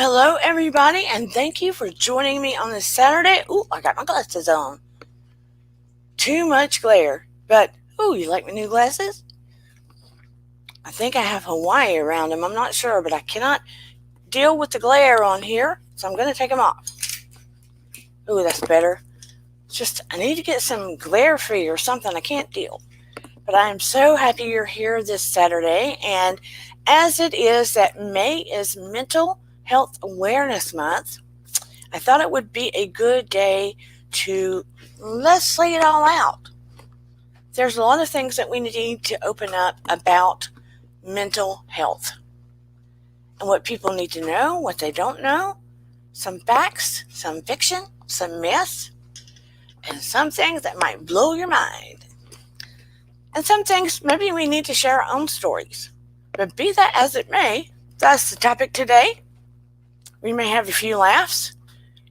Hello, everybody, and thank you for joining me on this Saturday. Ooh, I got my glasses on. Too much glare, but ooh, you like my new glasses? I think I have Hawaii around them. I'm not sure, but I cannot deal with the glare on here, so I'm going to take them off. Ooh, that's better. Just, I need to get some glare free or something. I can't deal. But I am so happy you're here this Saturday, and as it is that May is Mental Health Awareness Month, I thought it would be a good day to let's lay it all out. There's a lot of things that we need to open up about mental health and what people need to know, what they don't know, some facts, some fiction, some myths, and some things that might blow your mind. And some things maybe we need to share our own stories. But be that as it may, that's the topic today. We may have a few laughs.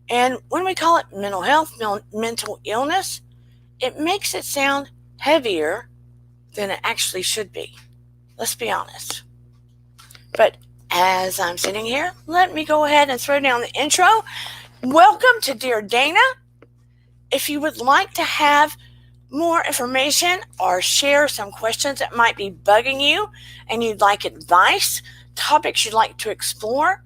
And when we call it mental health, mental illness, it makes it sound heavier than it actually should be. Let's be honest. But as I'm sitting here, let me go ahead and throw down the intro. Welcome to Dear Dana. If you would like to have more information or share some questions that might be bugging you and you'd like advice, topics you'd like to explore,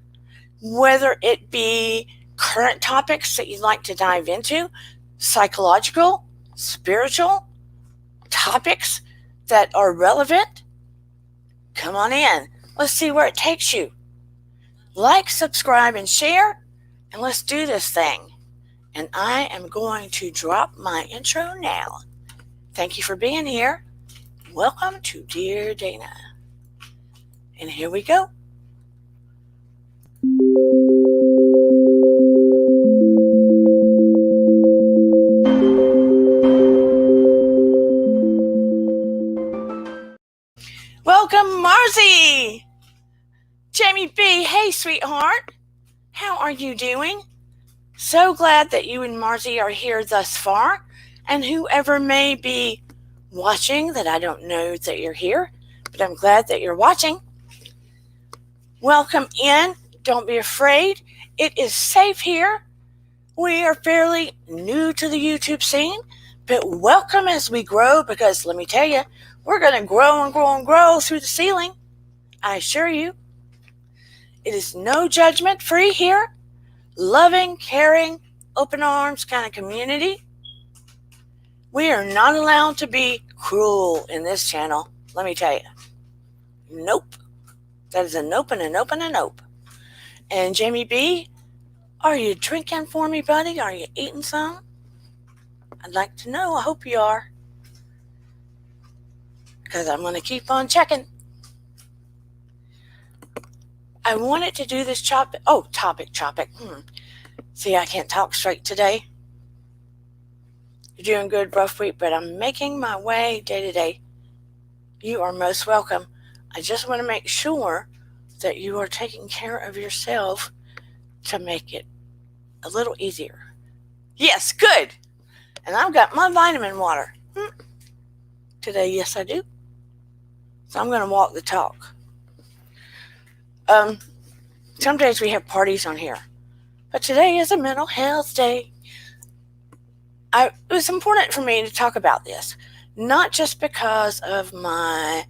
whether it be current topics that you'd like to dive into, psychological, spiritual topics that are relevant, come on in. Let's see where it takes you. Like, subscribe, and share, and let's do this thing. And I am going to drop my intro now. Thank you for being here. Welcome to Dear Dana. And here we go. Welcome, Marzi. Jamie B. Hey, sweetheart. How are you doing? So glad that you and Marzi are here thus far. And whoever may be watching that I don't know that you're here, but I'm glad that you're watching. Welcome in. Don't be afraid. It is safe here. We are fairly new to the YouTube scene, but welcome as we grow, because let me tell you, we're going to grow and grow and grow through the ceiling. I assure you. It is no judgment free here. Loving, caring, open arms kind of community. We are not allowed to be cruel in this channel, let me tell you. Nope. That is a nope and a nope and a nope. And Jamie B., are you drinking for me, buddy? Are you eating some? I'd like to know. I hope you are. Because I'm going to keep on checking. I wanted to do this topic. See, I can't talk straight today. You're doing good, rough week, but I'm making my way day to day. You are most welcome. I just want to make sure that you are taking care of yourself to make it a little easier. Yes, good. And I've got my vitamin water. Today, yes, I do. So I'm going to walk the talk. Some days we have parties on here, but today is a mental health day. It was important for me to talk about this, not just because of my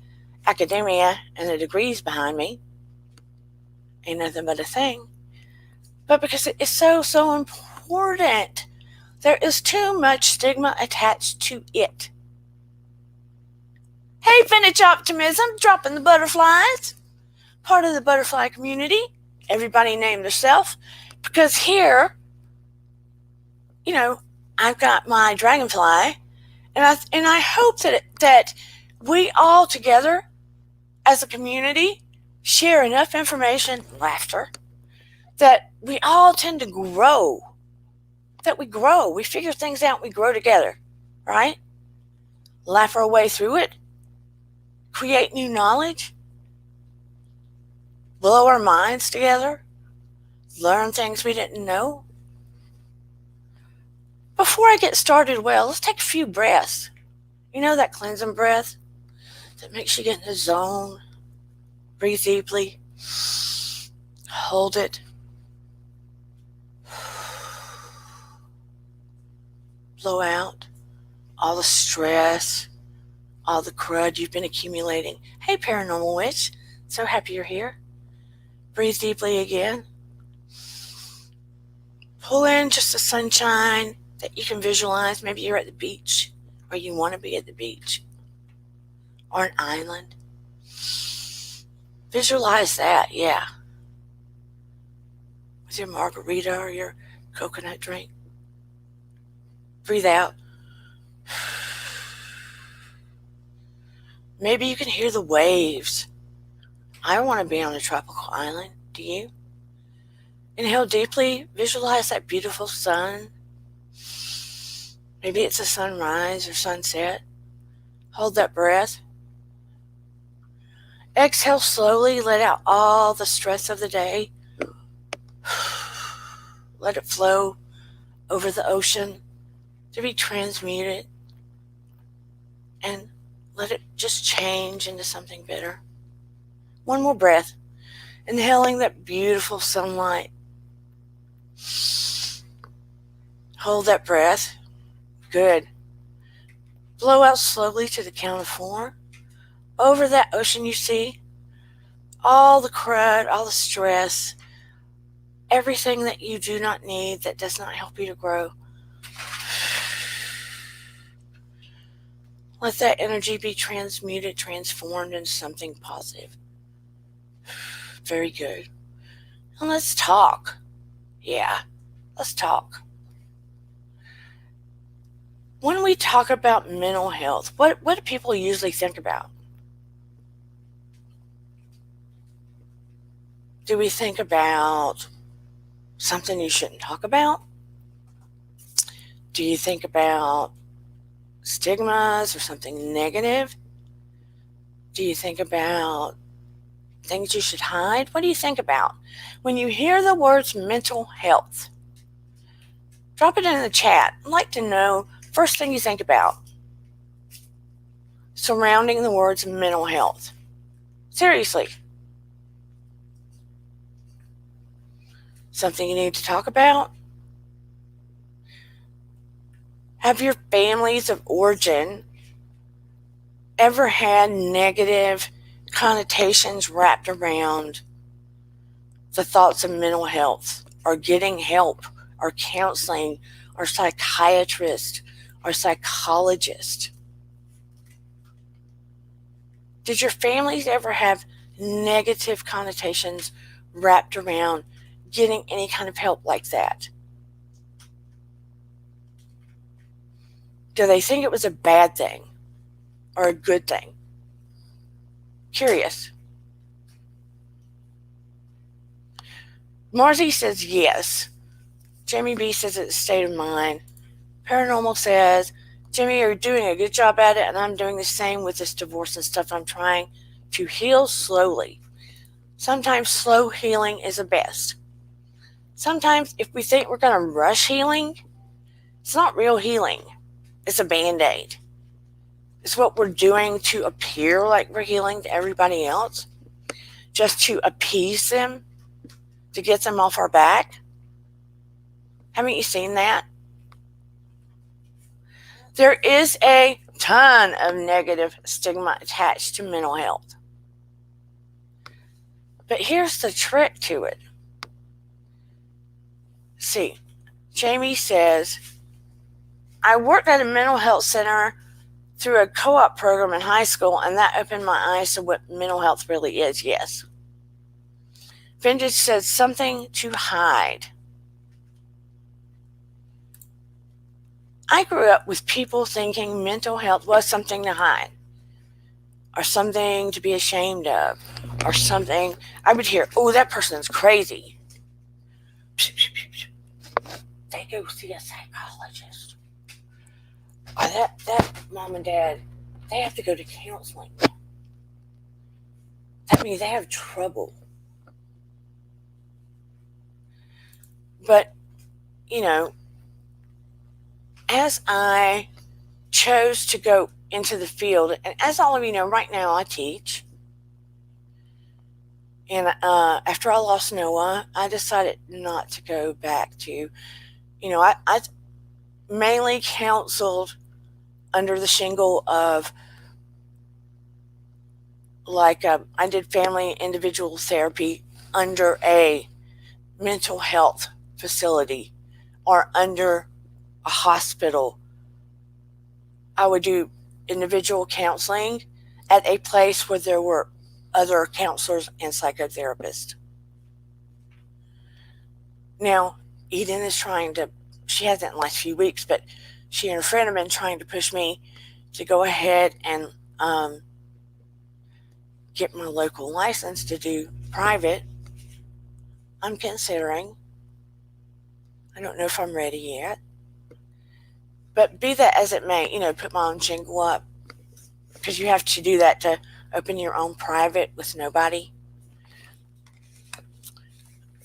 academia and the degrees behind me, ain't nothing but a thing, but because it is so important. There is too much stigma attached to it. Hey, vintage optimism, dropping the butterflies. Part of the butterfly community, everybody named themselves, because here, I've got my dragonfly, and I hope that we all together as a community share enough information, laughter, that we all tend to grow, that we grow, we figure things out, we grow together, right? Laugh our way through it, create new knowledge, blow our minds together, learn things we didn't know. Before I get started, let's take a few breaths. You know that cleansing breath that makes you get in the zone? Breathe deeply. Hold it. blow out all the stress, all the crud you've been accumulating. Hey, Paranormal Witch. So happy you're here. Breathe deeply again. Pull in just the sunshine that you can visualize. Maybe you're at the beach, or you want to be at the beach, or an island. Visualize that, yeah. With your margarita or your coconut drink. Breathe out. Maybe you can hear the waves. I want to be on a tropical island. Do you? Inhale deeply. Visualize that beautiful sun. Maybe it's a sunrise or sunset. Hold that breath. Exhale slowly. Let out all the stress of the day. Let it flow over the ocean to be transmuted. And let it just change into something better. One more breath. Inhaling that beautiful sunlight. Hold that breath. Good. Blow out slowly to the count of 4. Over that ocean you see, all the crud, all the stress, everything that you do not need, that does not help you to grow. Let that energy be transmuted, transformed into something positive. Very good. And let's talk. Yeah, let's talk. When we talk about mental health, what do people usually think about? Do we think about something you shouldn't talk about? Do you think about stigmas or something negative? Do you think about things you should hide? What do you think about? When you hear the words mental health, drop it in the chat. I'd like to know first thing you think about surrounding the words mental health. Seriously. Something you need to talk about? Have your families of origin ever had negative connotations wrapped around the thoughts of mental health, or getting help, or counseling, or psychiatrist, or psychologist? Did your families ever have negative connotations wrapped around getting any kind of help like that? Do they think it was a bad thing or a good thing? Curious. Marzi says yes. Jamie B says it's a state of mind. Paranormal says, Jimmy, you're doing a good job at it, and I'm doing the same with this divorce and stuff. I'm trying to heal slowly. Sometimes slow healing is the best. Sometimes if we think we're going to rush healing, it's not real healing. It's a Band-Aid. It's what we're doing to appear like we're healing to everybody else, just to appease them, to get them off our back. Haven't you seen that? There is a ton of negative stigma attached to mental health. But here's the trick to it. See, Jamie says, I worked at a mental health center through a co-op program in high school, and that opened my eyes to what mental health really is. Yes. Vintage says something to hide. I grew up with people thinking mental health was something to hide, or something to be ashamed of, or something. I would hear, oh, that person's crazy. They go see a psychologist. Or that mom and dad, they have to go to counseling. That means they have trouble. But, you know, as I chose to go into the field, and as all of you know, right now I teach. And after I lost Noah, I decided not to go back to, mainly counseled under the shingle of, like, I did family individual therapy under a mental health facility or under a hospital. I would do individual counseling at a place where there were other counselors and psychotherapists. Now, Eden is trying to, she hasn't in the last few weeks, but she and her friend have been trying to push me to go ahead and get my local license to do private. I'm considering. I don't know if I'm ready yet. But be that as it may, put my own shingle up, because you have to do that to open your own private with nobody.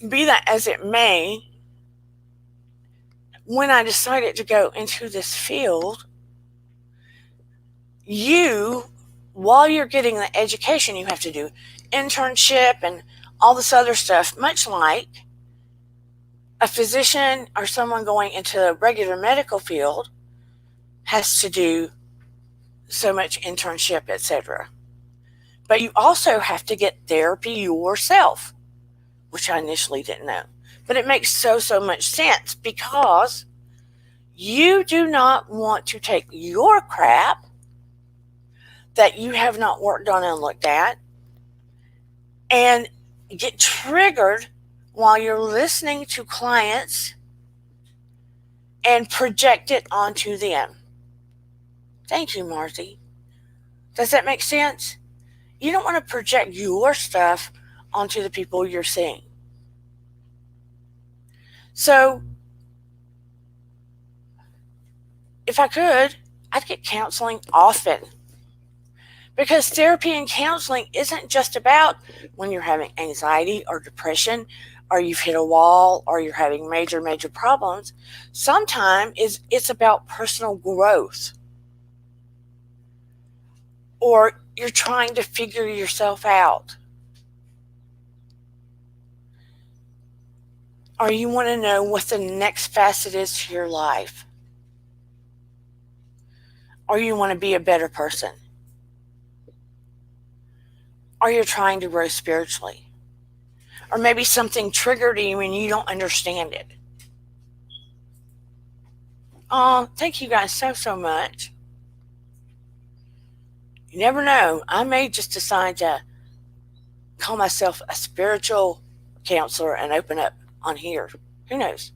Be that as it may, when I decided to go into this field, while you're getting the education, you have to do internship and all this other stuff, much like a physician or someone going into the regular medical field has to do so much internship, etc. But you also have to get therapy yourself, which I initially didn't know. But it makes so much sense, because you do not want to take your crap that you have not worked on and looked at and get triggered while you're listening to clients and project it onto them. Thank you, Marcy. Does that make sense? You don't want to project your stuff onto the people you're seeing. So, if I could, I'd get counseling often. Because therapy and counseling isn't just about when you're having anxiety or depression, or you've hit a wall, or you're having major problems. Sometimes it's about personal growth. Or you're trying to figure yourself out. Or you want to know what the next facet is to your life. Or you want to be a better person. Or you're trying to grow spiritually. Or maybe something triggered you and you don't understand it. Oh, thank you guys so much. You never know. I may just decide to call myself a spiritual counselor and open up on here. Who knows?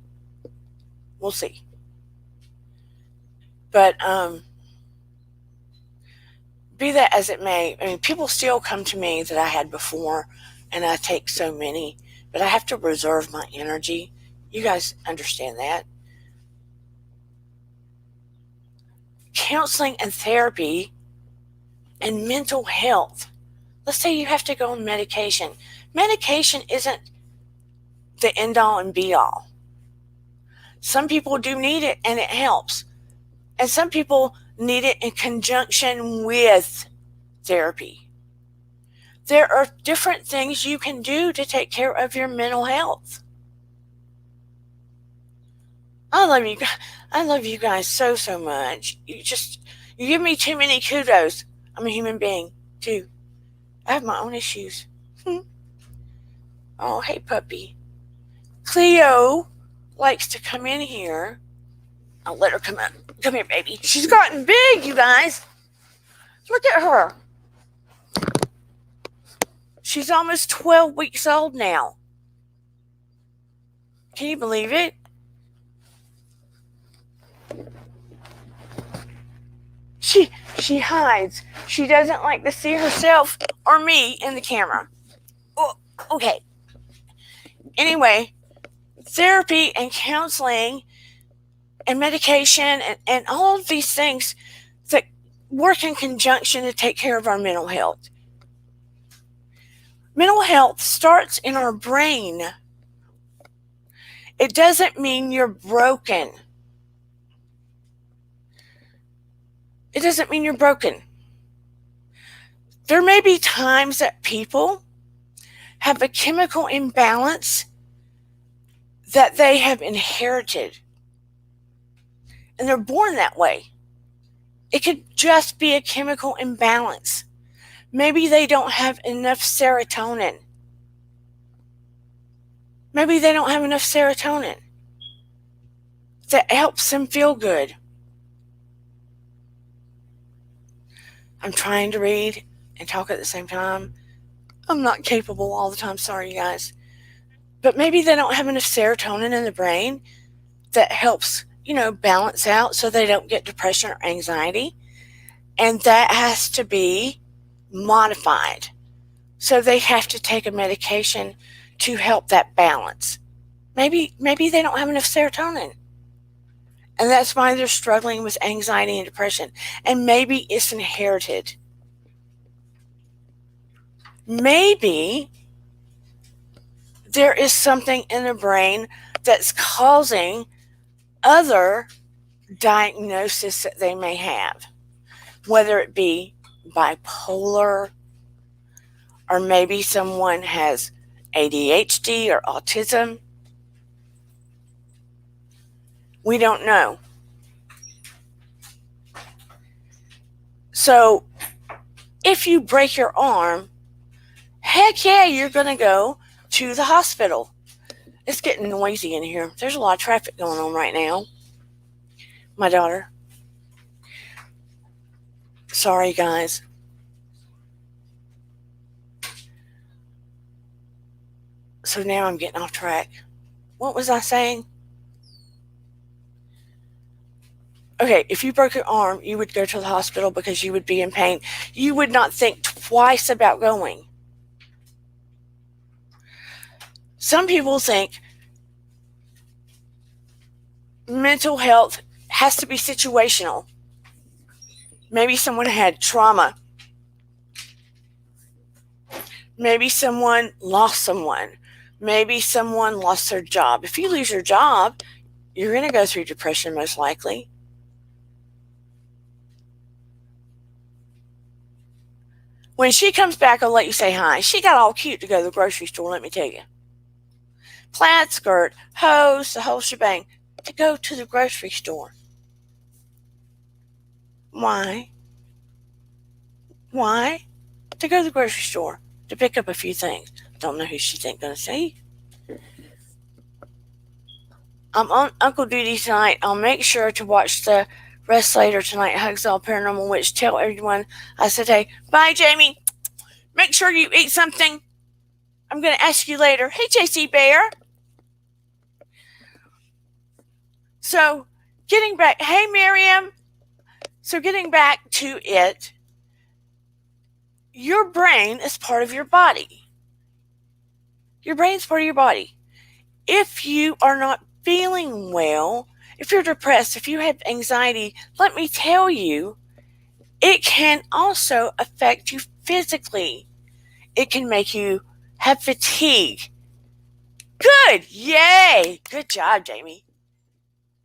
We'll see. But be that as it may, people still come to me that I had before, and I take so many, but I have to reserve my energy. You guys understand that. Counseling and therapy and mental health. Let's say you have to go on medication. Medication isn't the end all and be all. Some people do need it and it helps. And some people need it in conjunction with therapy. There are different things you can do to take care of your mental health. I love you guys so much. You give me too many kudos. I'm a human being too. I have my own issues. Oh, hey puppy. Cleo likes to come in here. I'll let her come in. Come here, baby. She's gotten big, you guys. Look at her. She's almost 12 weeks old now. Can you believe it? She hides. She doesn't like to see herself or me in the camera. Oh, okay. Anyway, therapy and counseling and medication and all of these things that work in conjunction to take care of our mental health. Mental health starts in our brain. It doesn't mean you're broken. It doesn't mean you're broken. There may be times that people have a chemical imbalance that they have inherited. and they're born that way. It could just be a chemical imbalance. Maybe they don't have enough serotonin. Maybe they don't have enough serotonin that helps them feel good. I'm trying to read and talk at the same time. I'm not capable all the time. Sorry, you guys. But maybe they don't have enough serotonin in the brain that helps, balance out so they don't get depression or anxiety. And that has to be modified. So they have to take a medication to help that balance. Maybe they don't have enough serotonin. And that's why they're struggling with anxiety and depression. And maybe it's inherited. Maybe there is something in the brain that's causing other diagnosis that they may have, whether it be bipolar, or maybe someone has ADHD or autism. We don't know. So if you break your arm, heck yeah, you're going to go to the hospital. It's getting noisy in here. There's a lot of traffic going on right now. My daughter. Sorry, guys. So now I'm getting off track. What was I saying? Okay, if you broke your arm, you would go to the hospital because you would be in pain. You would not think twice about going. Some people think mental health has to be situational. Maybe someone had trauma. Maybe someone lost someone. Maybe someone lost their job. If you lose your job, you're going to go through depression most likely. When she comes back, I'll let you say hi. She got all cute to go to the grocery store, let me tell you. Plaid skirt, hose, the whole shebang, to go to the grocery store. Why? Why? To go to the grocery store, to pick up a few things. Don't know who she's going to see. I'm on Uncle Duty tonight. I'll make sure to watch the rest later tonight. Hugs all Paranormal Witch. Tell everyone I said hey. Bye, Jamie. Make sure you eat something. I'm going to ask you later. Hey, JC Bear. So, getting back. Hey, Miriam. So, getting back to it. Your brain is part of your body. Your brain's part of your body. If you are not feeling well, if you're depressed, if you have anxiety, let me tell you, it can also affect you physically. It can make you have fatigue. Good! Yay! Good job, Jamie.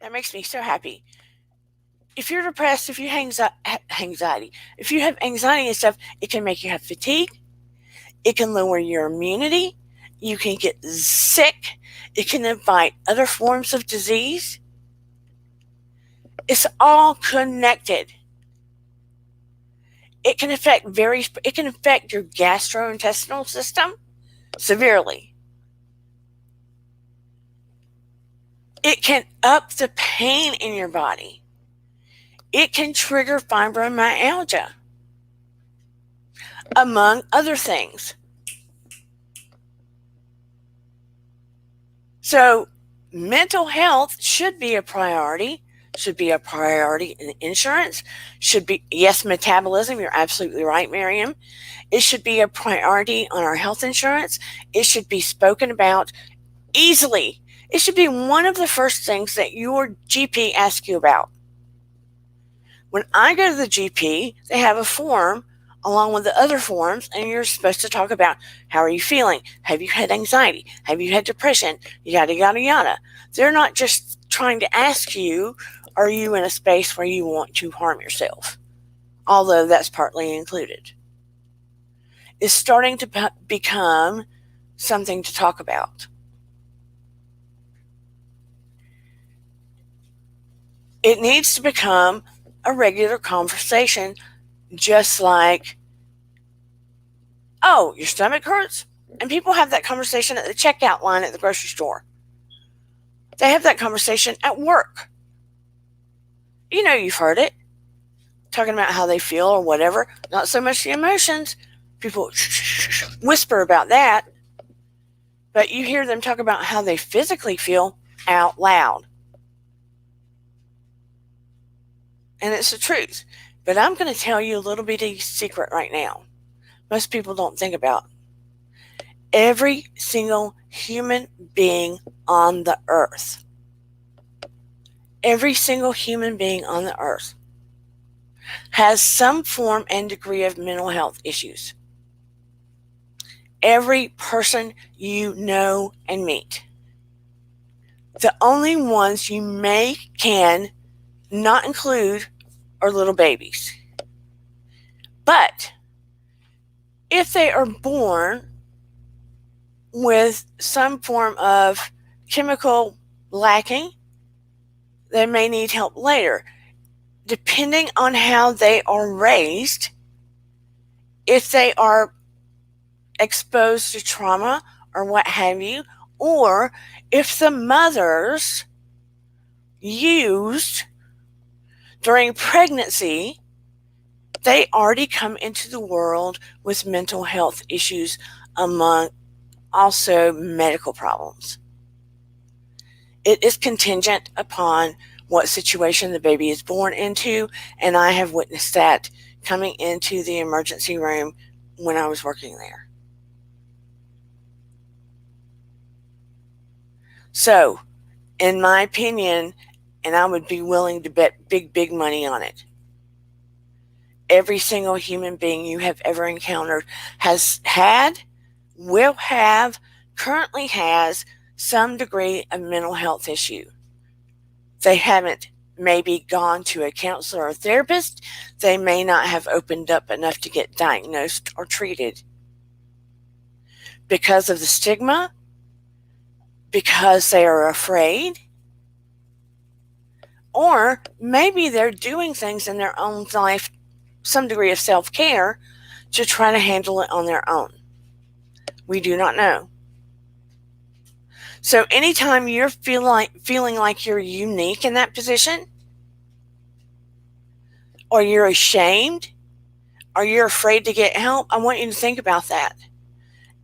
That makes me so happy. If you're depressed, if you have anxiety, if you have anxiety and stuff, it can make you have fatigue. It can lower your immunity. You can get sick. It can invite other forms of disease. It's all connected. It can affect your gastrointestinal system severely. It can up the pain in your body. It can trigger fibromyalgia, among other things. So, mental health should be a priority. Should be a priority in insurance. Should be, yes, metabolism. You're absolutely right, Miriam. It should be a priority on our health insurance. It should be spoken about easily. It should be one of the first things that your GP asks you about. When I go to the GP, they have a form along with the other forms, and you're supposed to talk about how are you feeling? Have you had anxiety? Have you had depression? Yada, yada, yada. They're not just trying to ask you, are you in a space where you want to harm yourself? Although that's partly included. It's starting to become something to talk about. It needs to become a regular conversation, just like, oh, your stomach hurts? And people have that conversation at the checkout line at the grocery store. They have that conversation at work. You know, you've heard it. Talking about how they feel or whatever. Not so much the emotions. People whisper about that. But you hear them talk about how they physically feel out loud. And it's the truth. But I'm going to tell you a little bitty secret right now. Most people don't think about. Every single human being on the earth, every single human being on the earth has some form and degree of mental health issues. Every person you know and meet. The only ones you can not include are little babies. But if they are born with some form of chemical lacking, they may need help later. Depending on how they are raised, if they are exposed to trauma or what have you, or if the mothers used during pregnancy, they already come into the world with mental health issues, among also medical problems. It is contingent upon what situation the baby is born into, and I have witnessed that coming into the emergency room when I was working there. So, in my opinion, and I would be willing to bet big money on it, every single human being you have ever encountered has had, will have, currently has some degree of mental health issue. They haven't maybe gone to a counselor or therapist. They may not have opened up enough to get diagnosed or treated. Because of the stigma, because they are afraid, or maybe they're doing things in their own life, some degree of self-care, to try to handle it on their own. We do not know. So anytime you're feeling like you're unique in that position, or you're ashamed, or you're afraid to get help, I want you to think about that.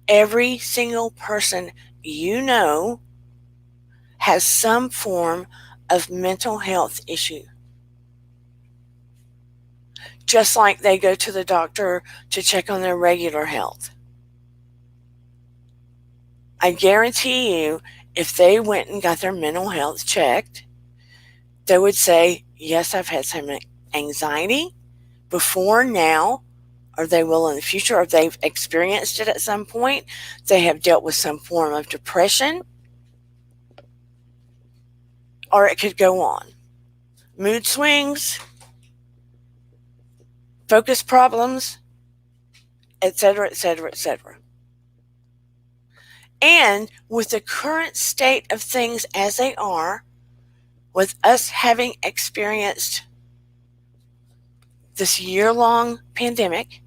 Every single person you know has some form of mental health issue. Just like they go to the doctor to check on their regular health. I guarantee you, if they went and got their mental health checked, they would say, yes, I've had some anxiety before now, or they will in the future, or they've experienced it at some point. They have dealt with some form of depression, or it could go on. Mood swings, focus problems, etc., etc., etc. And with the current state of things as they are, with us having experienced this year-long pandemic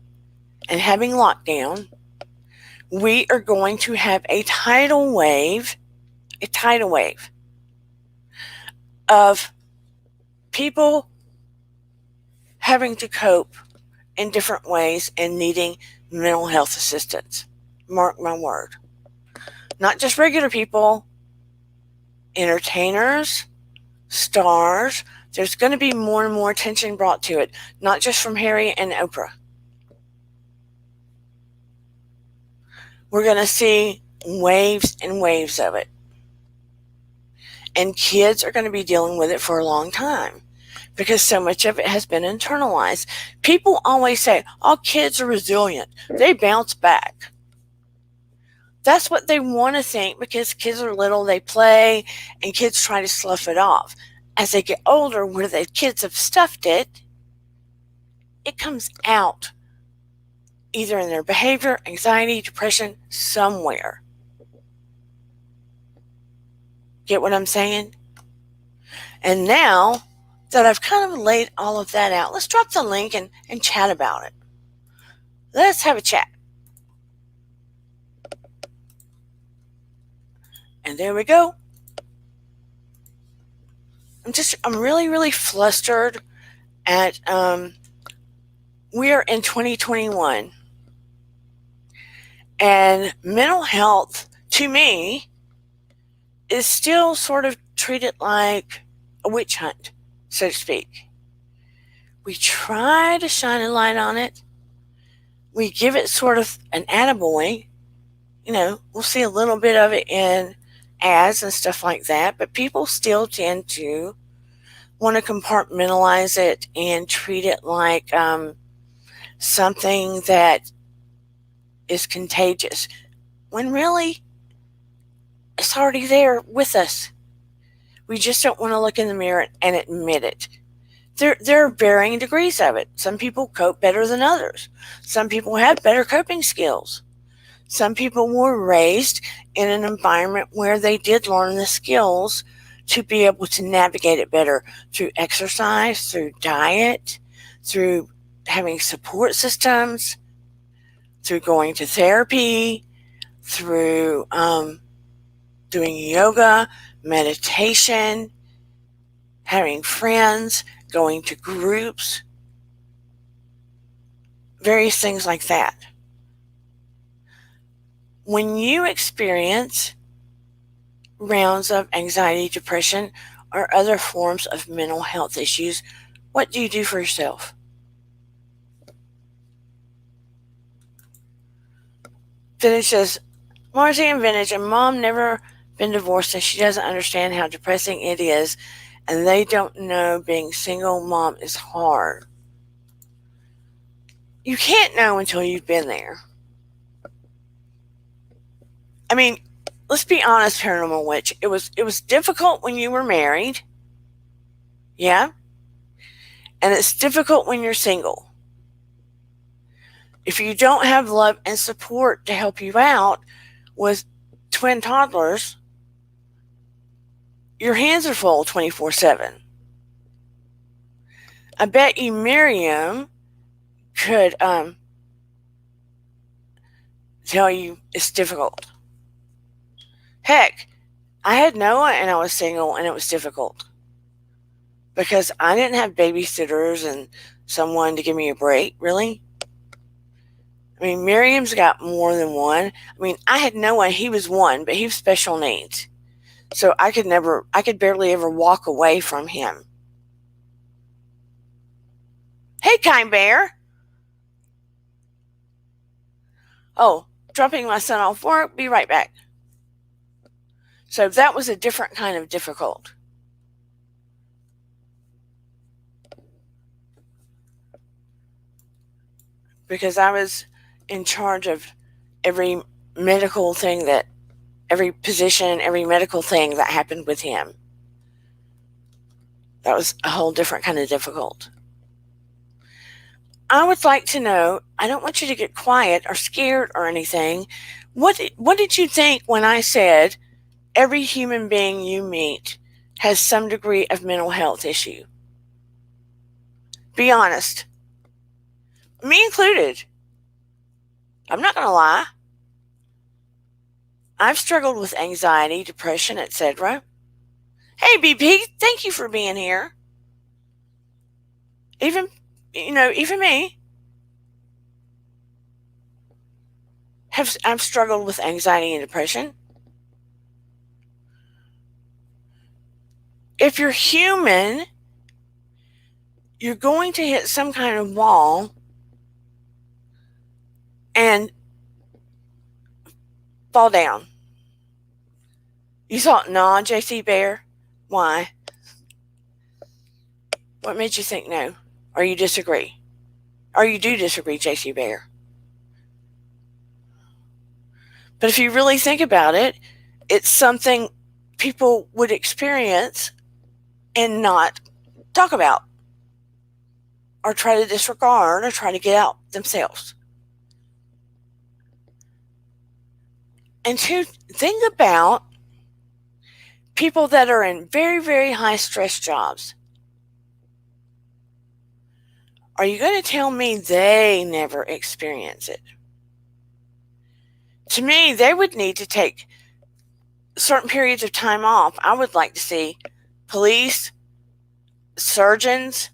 and having lockdown, we are going to have a tidal wave of people having to cope in different ways and needing mental health assistance. Mark my word. Not just regular people, entertainers, stars. There's going to be more and more attention brought to it, not just from Harry and Oprah. We're going to see waves and waves of it. And kids are going to be dealing with it for a long time because so much of it has been internalized. People always say, oh, kids are resilient. They bounce back. That's what they want to think because kids are little, they play, and kids try to slough it off. As they get older, where the kids have stuffed it, it comes out either in their behavior, anxiety, depression, somewhere. Get what I'm saying? And now that I've kind of laid all of that out. Let's drop the link and chat about it. Let's have a chat. And there we go. I'm really, really flustered at, we're in 2021. And mental health, to me, is still sort of treated like a witch hunt, so to speak. We try to shine a light on it. We give it sort of an attaboy. We'll see a little bit of it in ads and stuff like that, but people still tend to want to compartmentalize it and treat it like something that is contagious, when really it's already there with us. We just don't want to look in the mirror and admit it. There are varying degrees of it. Some people cope better than others. Some people have better coping skills. Some people were raised in an environment where they did learn the skills to be able to navigate it better through exercise, through diet, through having support systems, through going to therapy, through doing yoga, meditation, having friends, going to groups, various things like that. When you experience rounds of anxiety, depression, or other forms of mental health issues, what do you do for yourself? Vintage says, Marcy and Vintage, and Mom never been divorced and she doesn't understand how depressing it is, and they don't know being single mom is hard. You can't know until you've been there. I mean, let's be honest, Paranormal Witch. It was difficult when you were married. Yeah? And it's difficult when you're single. If you don't have love and support to help you out with twin toddlers, your hands are full 24/7. I bet you Miriam could tell you it's difficult. Heck, I had Noah and I was single and it was difficult because I didn't have babysitters and someone to give me a break, really. I mean, Miriam's got more than one. I mean, I had Noah, he was one, but he was special needs. So I could barely ever walk away from him. Hey, Kind Bear. Oh, dropping my son off work, be right back. So that was a different kind of difficult. Because I was in charge of every medical thing every position, every medical thing that happened with him. That was a whole different kind of difficult. I would like to know, I don't want you to get quiet or scared or anything. What did you think when I said every human being you meet has some degree of mental health issue? Be honest. Me included. I'm not going to lie. I've struggled with anxiety, depression, etc. Hey, BP, thank you for being here. Even me. I've struggled with anxiety and depression. If you're human, you're going to hit some kind of wall and fall down. You thought, nah, JC Bear? Why? What made you think no? Or you disagree? Or you do disagree, JC Bear? But if you really think about it, it's something people would experience and not talk about, or try to disregard, or try to get out themselves. And to think about people that are in very, very high stress jobs. Are you going to tell me they never experience it? To me, they would need to take certain periods of time off. I would like to see police, surgeons,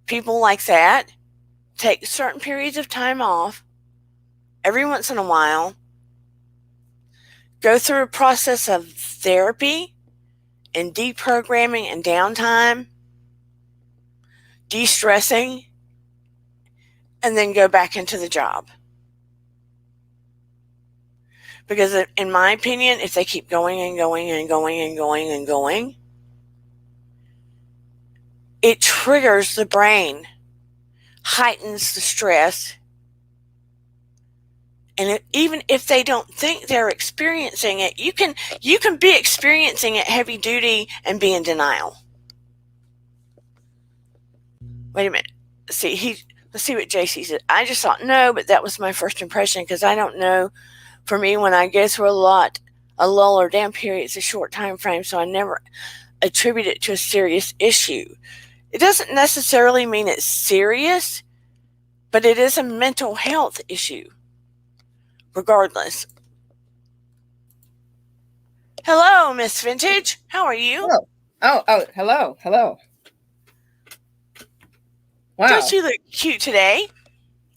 people like that take certain periods of time off every once in a while, go through a process of therapy and deprogramming and downtime, de-stressing, and then go back into the job. Because in my opinion, if they keep going and going and going and going and going, it triggers the brain, heightens the stress, and even if they don't think they're experiencing it, you can be experiencing it heavy duty and be in denial. Wait a minute. Let's see what JC said. I just thought, no, but that was my first impression, because I don't know. For me, when I go through a lull or down period, it's a short time frame, so I never attribute it to a serious issue. It doesn't necessarily mean it's serious, but it is a mental health issue, regardless. Hello, Miss Vintage. How are you? Hello. Wow. Don't you look cute today?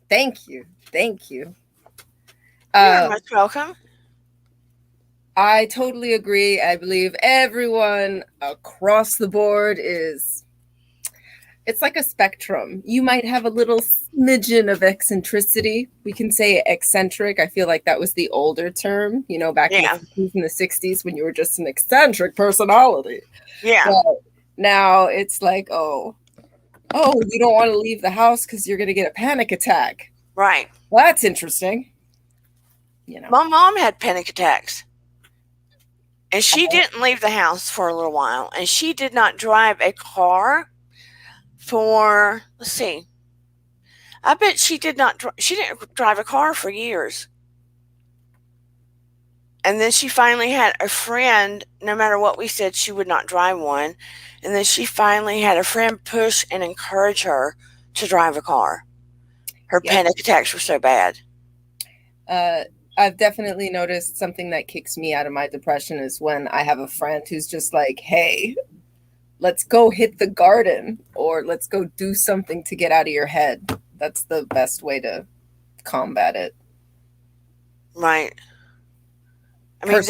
Thank you. You're most welcome. I totally agree. I believe everyone across the board it's like a spectrum. You might have a little smidgen of eccentricity. We can say eccentric. I feel like that was the older term, back in the 60s when you were just an eccentric personality. Yeah. But now it's like, oh, you don't want to leave the house because you're going to get a panic attack. Right. Well, that's interesting. My mom had panic attacks. And she didn't leave the house for a little while. And she did not drive a car for, let's see. I bet she didn't drive a car for years. And then she finally had a friend, no matter what we said, she would not drive one. And then she finally had a friend push and encourage her to drive a car. Her panic attacks were so bad. I've definitely noticed something that kicks me out of my depression is when I have a friend who's just like, hey, let's go hit the garden, or let's go do something to get out of your head. That's the best way to combat it. Right. I mean,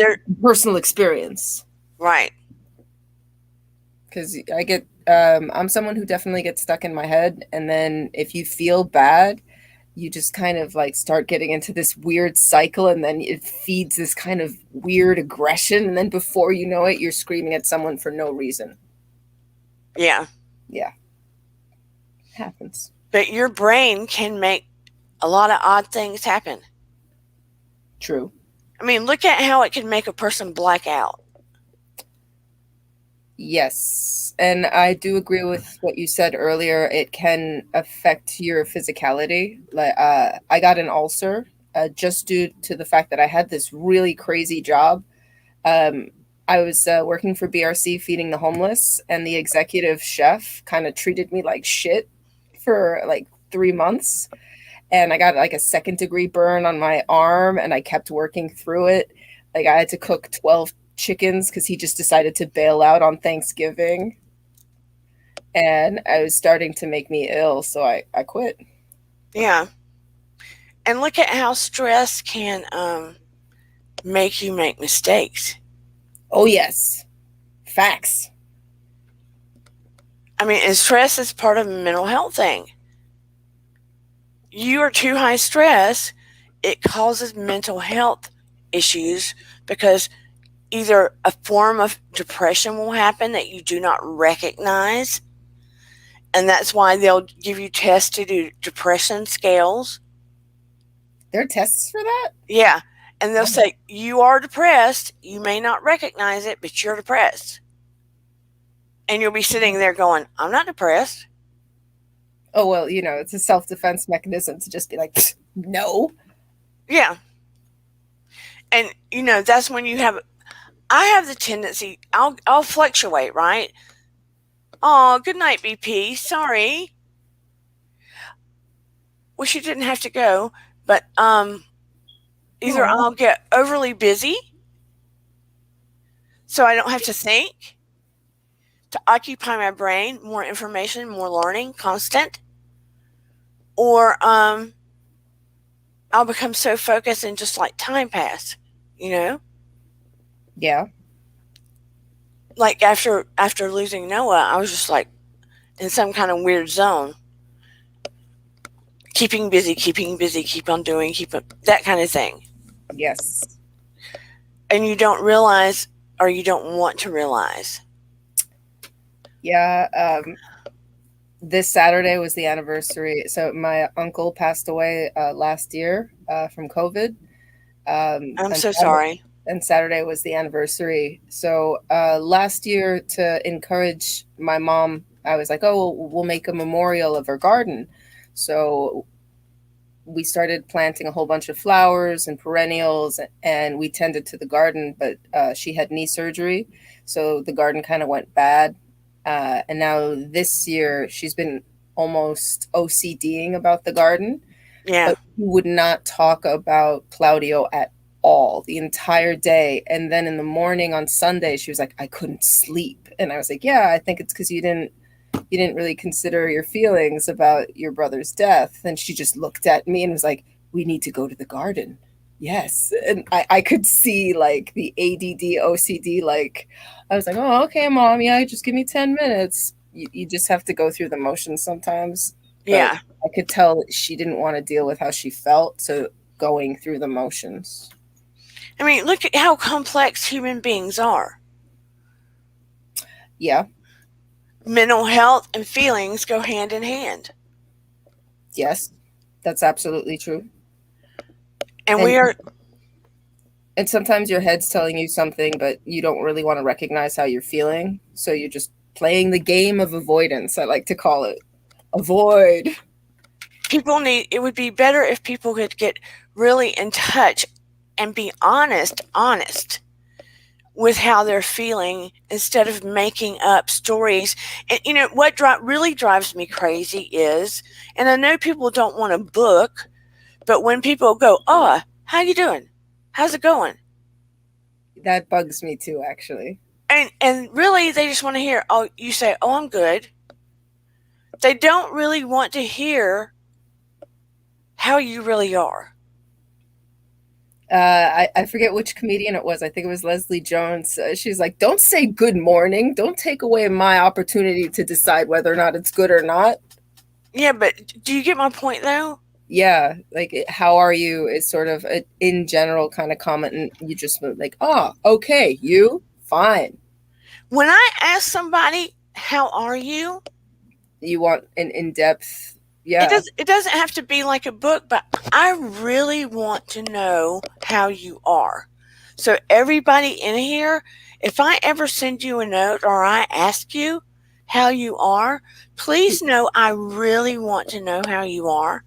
personal experience. Right. Because I get, I'm someone who definitely gets stuck in my head. And then if you feel bad, you just kind of like start getting into this weird cycle, and then it feeds this kind of weird aggression. And then before you know it, you're screaming at someone for no reason. Yeah. Yeah. Happens. But your brain can make a lot of odd things happen. True. I mean, look at how it can make a person black out. Yes. And I do agree with what you said earlier. It can affect your physicality. Like, I got an ulcer just due to the fact that I had this really crazy job. I was working for BRC feeding the homeless, and the executive chef kind of treated me like shit for like 3 months. And I got like a 2nd-degree burn on my arm, and I kept working through it. Like, I had to cook 12 chickens because he just decided to bail out on Thanksgiving. And it was starting to make me ill, so I quit. Yeah. And look at how stress can make you make mistakes. Oh, yes. Facts. I mean, and stress is part of a mental health thing. You are too high stress, it causes mental health issues, because either a form of depression will happen that you do not recognize, and that's why they'll give you tests to do depression scales. There are tests for that? Yeah. And they'll say, you are depressed. You may not recognize it, but you're depressed. And you'll be sitting there going, I'm not depressed. Oh, well, it's a self-defense mechanism to just be like, no. Yeah. And, that's when I have the tendency, I'll fluctuate, right? Oh, good night, BP. Sorry. Well, she didn't have to go, but either Oh, I'll get overly busy so I don't have to think to occupy my brain, more information, more learning, constant, or I'll become so focused and just like time pass, you know? yeah. Like after losing Noah, I was just like in some kind of weird zone. Keeping busy, keep on doing, that kind of thing. Yes. And you don't realize or you don't want to realize. Yeah. This Saturday was the anniversary. So my uncle passed away last year from COVID. I'm And so sorry. Saturday was the anniversary. So last year, to encourage my mom, I was like, "Oh, we'll make a memorial of her garden." So we started planting a whole bunch of flowers and perennials, and we tended to the garden. But she had knee surgery, so the garden kind of went bad. And now this year, she's been almost OCDing about the garden, Yeah. but he would not talk about Claudio at all the entire day. And then in the morning on Sunday, she was like, I couldn't sleep. And I was like, yeah, I think it's because you didn't really consider your feelings about your brother's death. And she just looked at me and was like, we need to go to the garden. Yes. And I could see like the ADD, OCD, like, I was like, oh, okay, mom. Yeah, just give me 10 minutes. You just have to go through the motions sometimes. But Yeah. I could tell she didn't want to deal with how she felt. So going through the motions. I mean, look at how complex human beings are. Yeah. Mental health and feelings go hand in hand. Yes. That's absolutely true. And And we are, and sometimes your head's telling you something, but you don't really want to recognize how you're feeling. So you're just playing the game of avoidance, I like to call it. Avoid. it would be better if people could get really in touch and be honest with how they're feeling instead of making up stories. And you know what really drives me crazy is, and I know people don't want a book, but when people go, "Oh, how you doing? How's it going?" That bugs me too, actually. And really they just want to hear, "Oh, you say, "Oh, I'm good." They don't really want to hear how you really are. I forget which comedian it was. I think it was Leslie Jones. She's like, don't say good morning. Don't take away my opportunity to decide whether or not it's good or not. Yeah, but do you get my point though? Yeah, like how are you is sort of a in general kind of comment, and you just like, oh, okay, you fine. When I ask somebody, "How are you?" You want an in depth, It yeah. does. It doesn't have to be like a book, but I really want to know how you are. So everybody in here, if I ever send you a note or I ask you how you are, please know I really want to know how you are.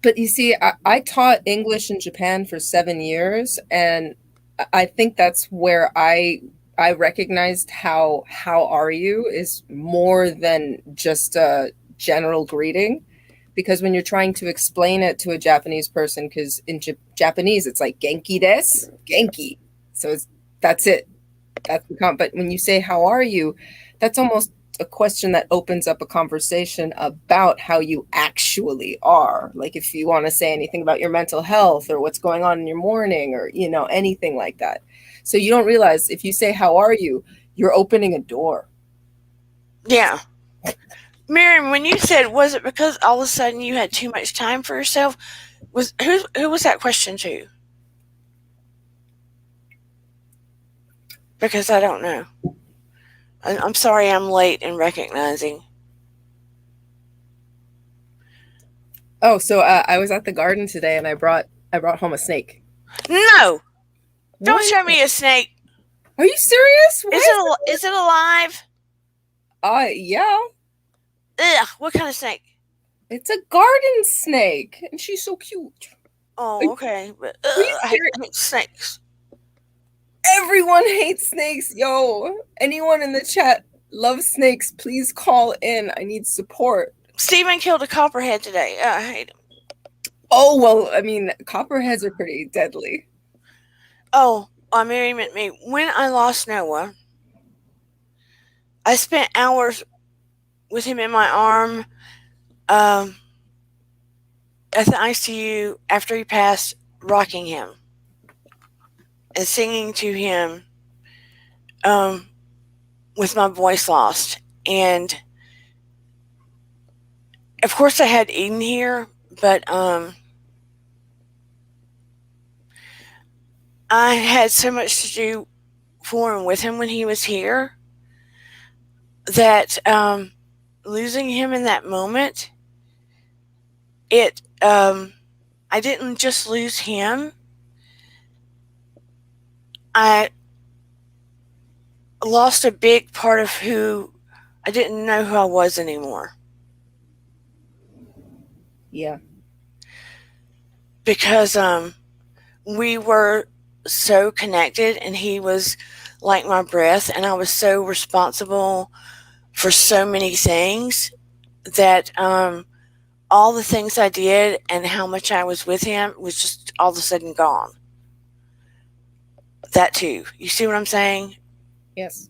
But you see, I taught English in Japan for 7 years, and I think that's where I recognized how are you is more than just a general greeting, because when you're trying to explain it to a Japanese person, because in Japanese it's like genki desu, genki, so that's it, that's the but when you say how are you, that's almost a question that opens up a conversation about how you actually are. Like if you want to say anything about your mental health or what's going on in your morning or anything like that. So you don't realize if you say how are you, you're opening a door. Yeah. Miriam, when you said, was it because all of a sudden you had too much time for yourself? Who was that question to? Because I don't know. I'm sorry I'm late in recognizing. Oh, so I was at the garden today and I brought home a snake. No! Don't Why show not? me a snake. Are you serious? Why is it? Is it alive? Yeah. Ugh, what kind of snake? It's a garden snake, and she's so cute. Are Oh, you, okay. But are you serious? I hate snakes. Everyone hates snakes, yo. Anyone in the chat loves snakes? Please call in. I need support. Stephen killed a copperhead today. I hate him. Oh, well, I mean, copperheads are pretty deadly. Oh, Mary meant me. When I lost Noah, I spent hours with him in my arm um, at the ICU after he passed, rocking him and singing to him um, with my voice lost. And of course, I had Eden here, but I had so much to do for and with him when he was here that losing him in that moment, it I didn't just lose him. I lost a big part of who I didn't know who I was anymore Yeah. because we were so connected and he was like my breath and I was so responsible for so many things that all the things I did and how much I was with him was just all of a sudden gone. That too. You see what I'm saying? Yes.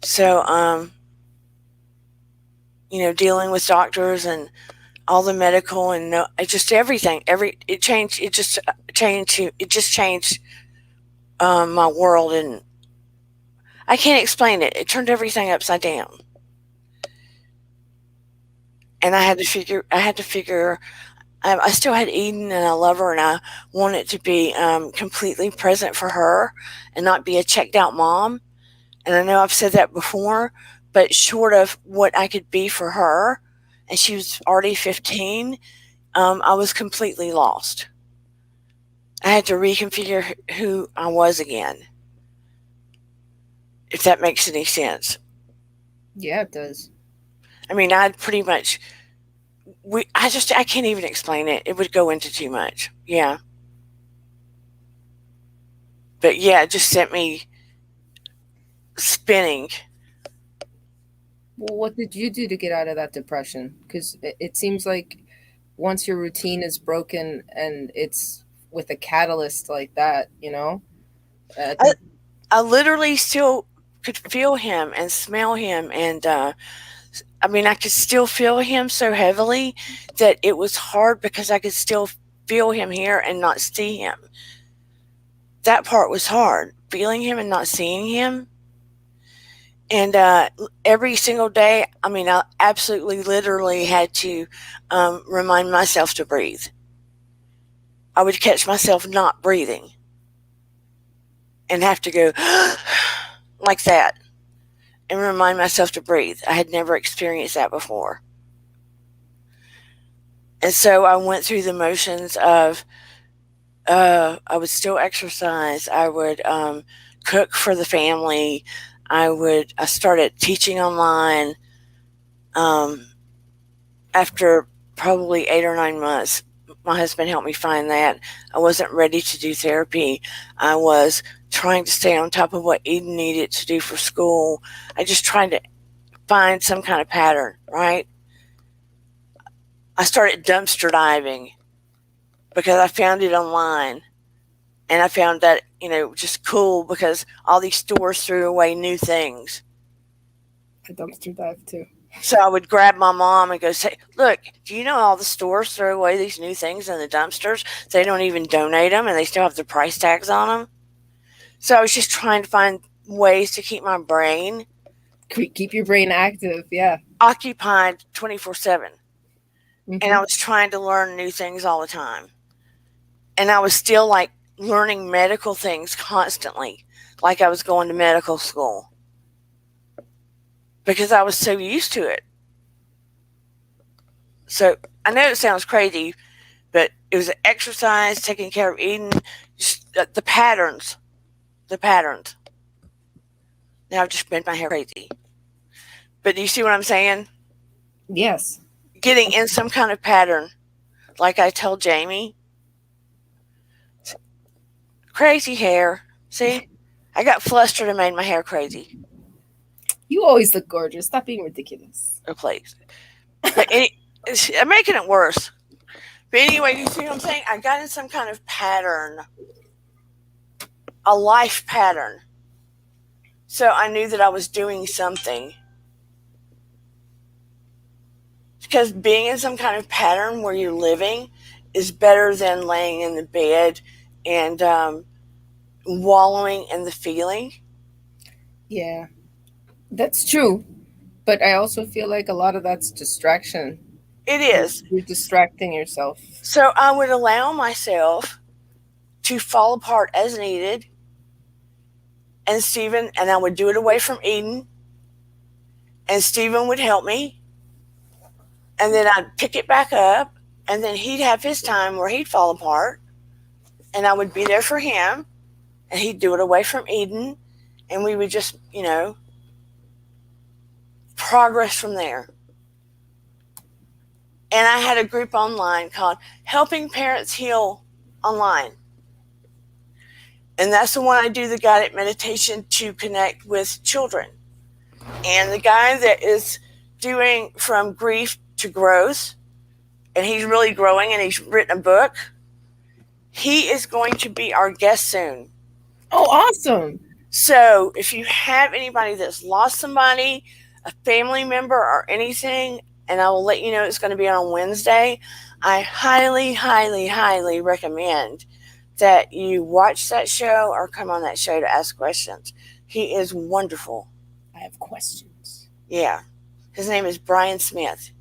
So, dealing with doctors and all the medical and no, it just everything. It changed. It just changed. It just changed my world, and I can't explain it. It turned everything upside down, and I had to figure. I had to figure. I still had Eden, and I love her, and I wanted to be completely present for her, and not be a checked out mom. And I know I've said that before, but short of what I could be for her, and she was already 15, I was completely lost. I had to reconfigure who I was again, if that makes any sense. Yeah, it does. I mean, I'd pretty much I can't even explain it. It would go into too much. Yeah. But yeah, it just sent me spinning. Well, what did you do to get out of that depression? Because it seems like once your routine is broken and it's with a catalyst like that, I I, think. I literally still could feel him and smell him and I mean, I could still feel him so heavily that it was hard because I could still feel him here and not see him. That part was hard, feeling him and not seeing him. And every single day, I mean, I absolutely, literally had to remind myself to breathe. I would catch myself not breathing and have to go like that and remind myself to breathe. I had never experienced that before. And so I went through the motions of I would still exercise. I would cook for the family. I started teaching online um, after probably 8 or 9 months. My husband helped me find that. I wasn't ready to do therapy. I was trying to stay on top of what Eden needed to do for school. I just tried to find some kind of pattern, right? I started dumpster diving because I found it online. And I found that, just cool because all these stores threw away new things. I dumpster dive too. So I would grab my mom and go say, "Look, do you know all the stores throw away these new things in the dumpsters? They don't even donate them and they still have the price tags on them." So I was just trying to find ways to keep my brain Keep your brain active. Yeah. occupied 24/7. And I Hmm. was trying to learn new things all the time. And I was still like learning medical things constantly, like I was going to medical school because I was so used to it. So I know it sounds crazy, but it was exercise, taking care of Eden, just the patterns, the patterns. Now I've just made my hair crazy. But do you see what I'm saying? Yes. Getting in some kind of pattern, like I told Jamie, crazy hair. See, I got flustered and made my hair crazy. You always look gorgeous. Stop being ridiculous. A place. But I'm making it worse. But anyway, you see what I'm saying? I got in some kind of pattern, a life pattern. So I knew that I was doing something. Because being in some kind of pattern where you're living is better than laying in the bed and wallowing in the feeling. Yeah, that's true. But I also feel like a lot of that's distraction. It You're, is. you're distracting yourself. So I would allow myself to fall apart as needed. And I would do it away from Eden. And Stephen would help me. And then I'd pick it back up. And then he'd have his time where he'd fall apart. And I would be there for him. And he'd do it away from Eden. And we would just, progress from there. And I had a group online called Helping Parents Heal Online. And that's the one I do the guided meditation to connect with children. And the guy that is doing From Grief to Growth, and he's really growing and he's written a book, he is going to be our guest soon. Oh, awesome. So if you have anybody that's lost somebody, a family member or anything, and I will let you know it's going to be on Wednesday, I highly, highly, highly recommend that you watch that show or come on that show to ask questions. He is wonderful. I have questions. Yeah. His name is Brian Smith.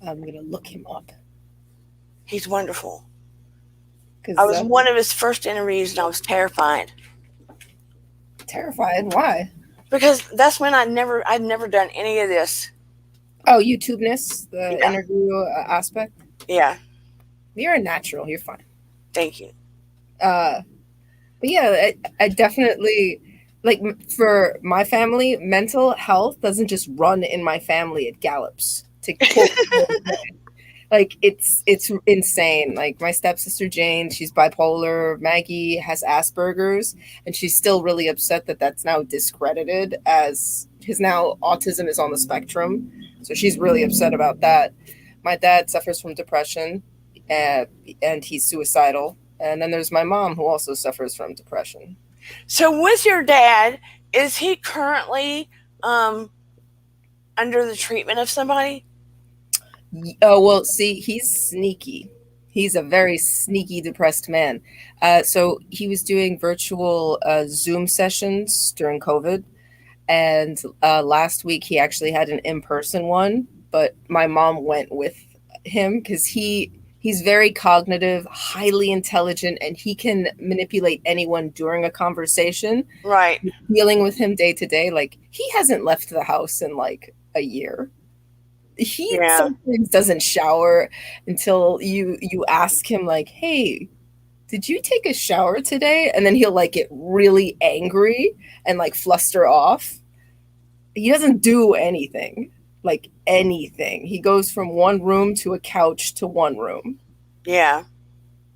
I'm going to look him up. He's wonderful. I was one of his first interviews and I was terrified. Terrified? Why? Because that's when I'd never done any of this. Oh, YouTube-ness, the interview aspect? Yeah. You're a natural. You're fine. Thank you. But yeah, I definitely, like, for my family, mental health doesn't just run in my family, it gallops. To quote like it's insane. Like my stepsister Jane, she's bipolar. Maggie has Asperger's, and she's still really upset that that's now discredited as his now autism is on the spectrum. So she's really upset about that. My dad suffers from depression, and he's suicidal. And then there's my mom who also suffers from depression. So with your dad, is he currently under the treatment of somebody? Oh, well, see, he's sneaky. He's a very sneaky, depressed man. So he was doing virtual Zoom sessions during COVID. And last week he actually had an in-person one, but my mom went with him because he's very cognitive, highly intelligent, and he can manipulate anyone during a conversation. Right. Dealing with him day to day, like he hasn't left the house in like a year. He sometimes doesn't shower until you ask him like, hey, did you take a shower today? And then he'll like get really angry and like fluster off. He doesn't do anything, like anything. He goes from one room to a couch to one room. Yeah.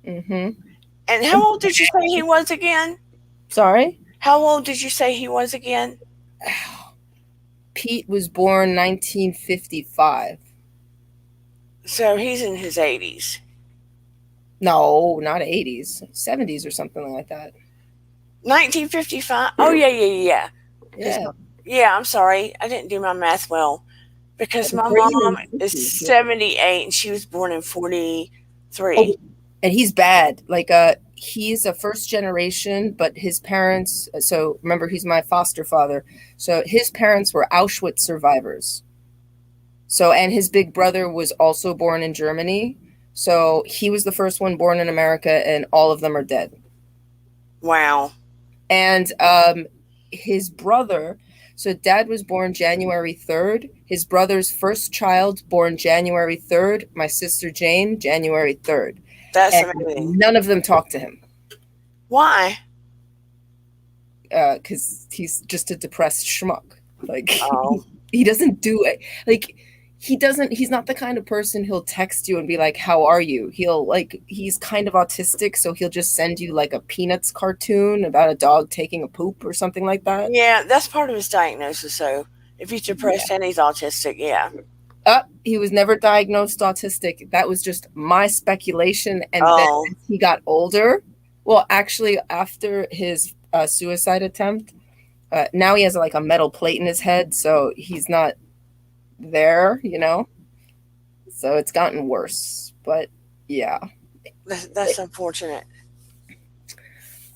Mm-hmm. And how old did you say he was again? Sorry? How old did you say he was again? Pete was born 1955. So he's in his 80s. No, not 80s. 70s or something like that. 1955? Oh, yeah. Yeah. Yeah, I'm sorry. I didn't do my math well. Because my mom is 78 and she was born in 43. Oh, and he's bad. Like, he's a first generation, but his parents, so remember, he's my foster father. So his parents were Auschwitz survivors. So, and his big brother was also born in Germany. So he was the first one born in America, and all of them are dead. Wow. And his brother, so dad was born January 3rd. His brother's first child born January 3rd. My sister Jane, January 3rd. That's amazing. None of them talk to him. Why? Because he's just a depressed schmuck. Like, he doesn't do it. Like, he's not the kind of person who'll text you and be like, how are you? He's kind of autistic, so he'll just send you like a Peanuts cartoon about a dog taking a poop or something like that. Yeah, that's part of his diagnosis. So if he's Yeah. depressed and he's autistic, yeah. He was never diagnosed autistic. That was just my speculation. And then Oh, as he got older, well, actually, after his suicide attempt, now he has like a metal plate in his head, so he's not there, you know? So it's gotten worse. But yeah, that's unfortunate.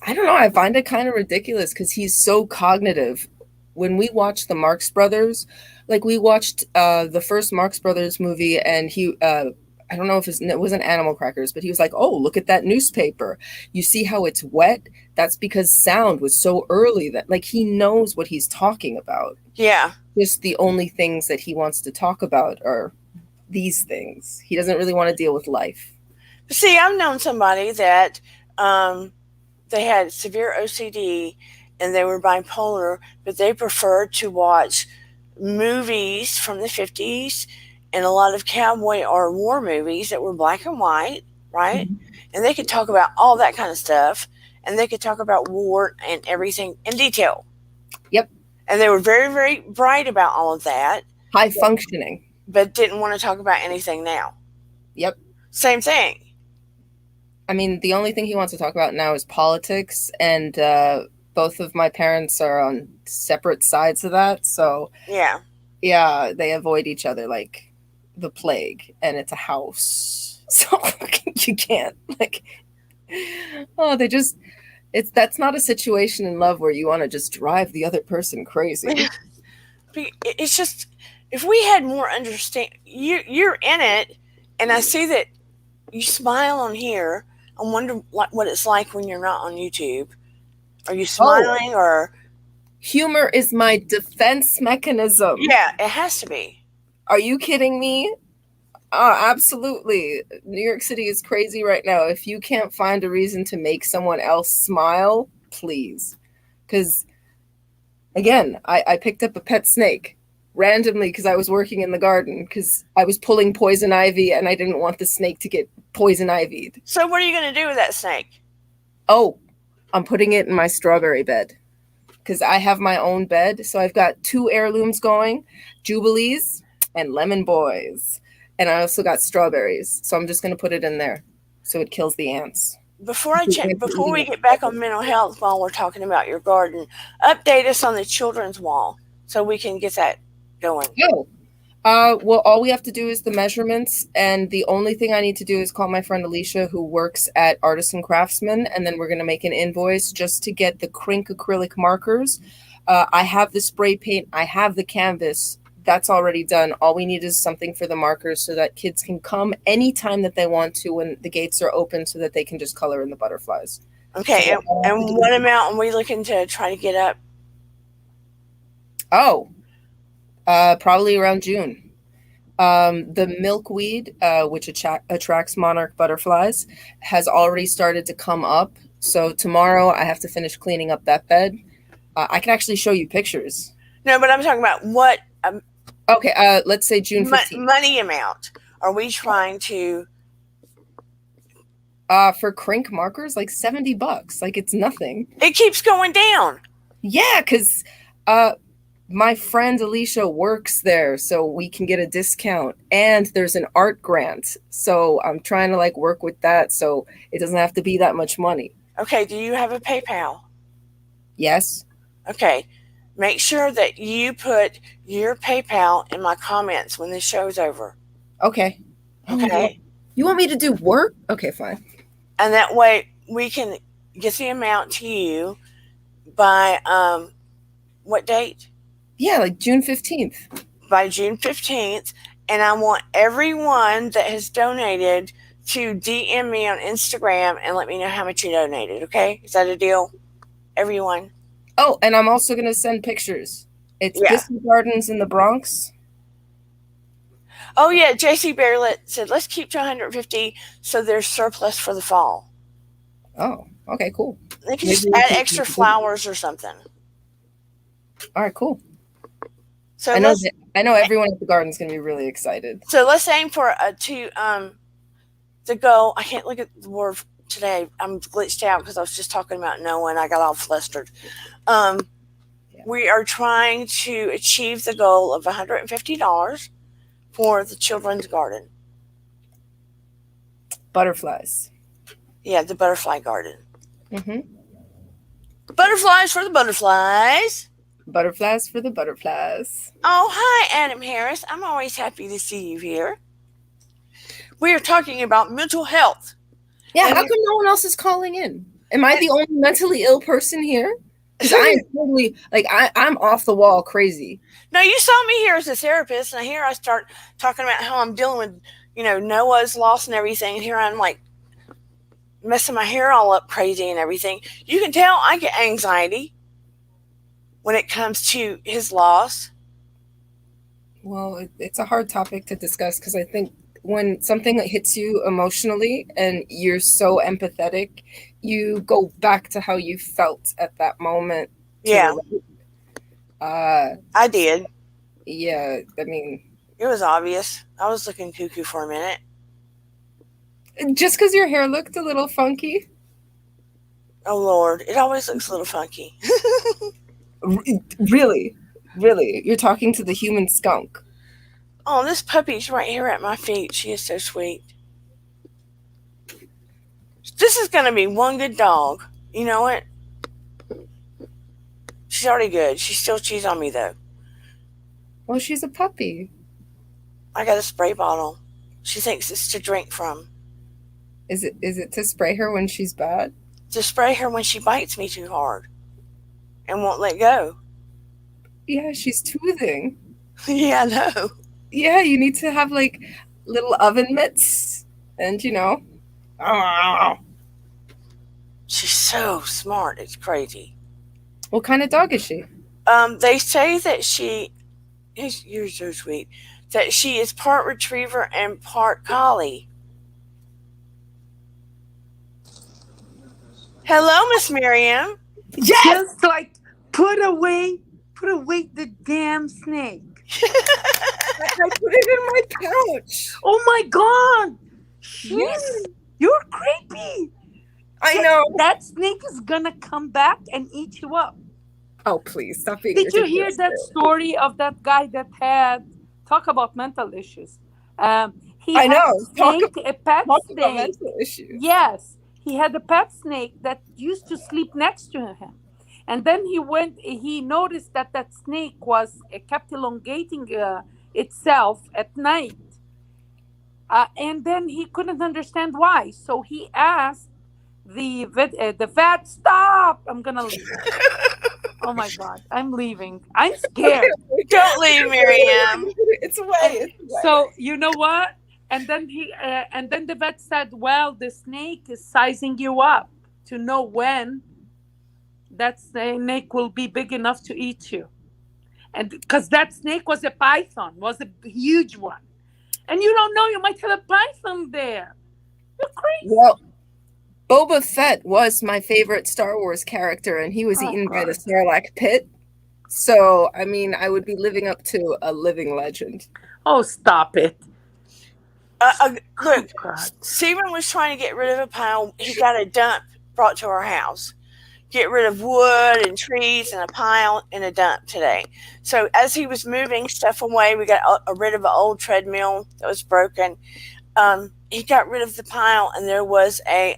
I don't know. I find it kind of ridiculous because he's so cognitive. When we watched the Marx Brothers, like we watched the first Marx Brothers movie, and I don't know if it wasn't Animal Crackers, but he was like, "Oh, look at that newspaper. You see how it's wet? That's because sound was so early that like he knows what he's talking about. Yeah. Just the only things that he wants to talk about are these things. He doesn't really want to deal with life." See, I've known somebody that um, they had severe OCD and they were bipolar, but they preferred to watch movies from the 50s and a lot of cowboy or war movies that were black and white, right? Mhm. And they could talk about all that kind of stuff and they could talk about war and everything in detail. Yep. And they were very, very bright about all of that, High functioning. but didn't want to talk about anything now. Yep. Same thing. I mean, the only thing he wants to talk about now is politics, and both of my parents are on separate sides of that. So, Yeah. yeah, they avoid each other like the plague, and it's a house. So, you can't, like, oh, that's not a situation in love where you want to just drive the other person crazy. It's just if we had more understand you're in it and I see that you smile on here. I wonder what it's like when you're not on YouTube. Are you Oh, smiling or humor is my defense mechanism. yeah, it has to be. Are you kidding me? Oh, absolutely. New York City is crazy right now. If you can't find a reason to make someone else smile, please. Because, again, I picked up a pet snake randomly because I was working in the garden because I was pulling poison ivy and I didn't want the snake to get poison ivied. So what are you going to do with that snake? Oh, I'm putting it in my strawberry bed because I have my own bed. So I've got 2 heirlooms going, Jubilees and Lemon Boys. And I also got strawberries. So I'm just going to put it in there so it kills the ants. Before we get back on mental health while we're talking about your garden, update us on the children's wall so we can get that going. Oh, well, all we have to do is the measurements, and the only thing I need to do is call my friend Alicia, who works at Artisan Craftsman, and then we're going to make an invoice just to get the Crink acrylic markers. I have the spray paint, I have the canvas. That's already done. All we need is something for the markers so that kids can come anytime that they want to when the gates are open so that they can just color in the butterflies. Okay, So and what amount are we looking to try to get up? Oh, probably around June. The milkweed, which attracts monarch butterflies, has already started to come up. So tomorrow I have to finish cleaning up that bed. I can actually show you pictures. No, but I'm talking about what Okay, let's say June 15th. money amount are we trying to? For Crink markers, like $70. Like it's nothing. It keeps going down. Yeah, because my friend Alicia works there, so we can get a discount. And there's an art grant. So I'm trying to like work with that so it doesn't have to be that much money. Okay, do you have a PayPal? Yes. Okay, make sure that you put your PayPal in my comments when this show's over. Okay. Okay, You want me to do work? Okay, fine. and that way we can get the amount to you by what date? Yeah, like June 15th. By June 15th, and I want everyone that has donated to DM me on Instagram and let me know how much you donated, okay? Is that a deal? Everyone? Oh, and I'm also going to send pictures. It's Yeah. Bissell Gardens in the Bronx. Oh, yeah, JC Barrett said, let's keep to 150 so there's surplus for the fall. Oh, okay, cool. They can just add extra flowers or something. All right, cool. So I know let's everyone at the garden is going to be really excited. aim for the goal. I can't look at the word today. I'm glitched out because I was just talking about Noah and I got all flustered. Um, we are trying to achieve the goal of $150 for the children's garden. Butterflies. Yeah, the butterfly garden. Mm-hmm. Butterflies for the butterflies. Butterflies for the butterflies. Oh, hi, Adam Harris. I'm always happy to see you here. We are talking about mental health. Yeah, how come no one else is calling in? Am I the only mentally ill person here? Because I am totally, like, I'm off the wall crazy. No, you saw me here as a therapist, and here I start talking about how I'm dealing with, Noah's loss and everything, and here I'm like messing my hair all up crazy and everything. You can tell I get anxiety when it comes to his loss. Well, it's a hard topic to discuss because I think when something hits you emotionally and you're so empathetic, you go back to how you felt at that moment. Yeah. I did. Yeah, I mean, it was obvious. I was looking cuckoo for a minute. Just because your hair looked a little funky? Oh, Lord. It always looks a little funky. Really? Really? You're talking to the human skunk. Oh, this puppy's right here at my feet. She is so sweet. This is going to be one good dog. You know what? She's already good. She still chews on me, though. Well, she's a puppy. I got a spray bottle. She thinks it's to drink from. Is it to spray her when she's bad? To spray her when she bites me too hard and won't let go. Yeah, she's toothing. Yeah, I know. Yeah, you need to have like little oven mitts and She's so smart. It's crazy. What kind of dog is she? They say that you're so sweet, that she is part retriever and part collie. Hello, Miss Miriam. Yes! Just like put away the damn snake. I put it in my pouch. Oh my God! Yes. You're creepy. I know. That snake is gonna come back and eat you up. Oh, please stop being. Did you hear that story of that guy that had talk about mental issues? He I had know. a snake, a pet snake. About mental issues. Yes, he had a pet snake that used to sleep next to him. And then he noticed that snake kept elongating itself at night. And then he couldn't understand why. So he asked the vet, stop, I'm going to leave. Oh my God, I'm leaving. I'm scared. Don't leave, Miriam. It's away. So you know what? And then the vet said, well, the snake is sizing you up to know when that snake will be big enough to eat you. And because that snake was a python, was a huge one. And you don't know, you might have a python there. You're crazy. Well, Boba Fett was my favorite Star Wars character, and he was eaten by the Sarlacc pit. So, I mean, I would be living up to a living legend. Oh, stop it. Look, Stephen was trying to get rid of a pile. He got a dump brought to our house. Get rid of wood and trees and a pile and a dump today. So as he was moving stuff away, we got rid of an old treadmill that was broken. He got rid of the pile, and there was a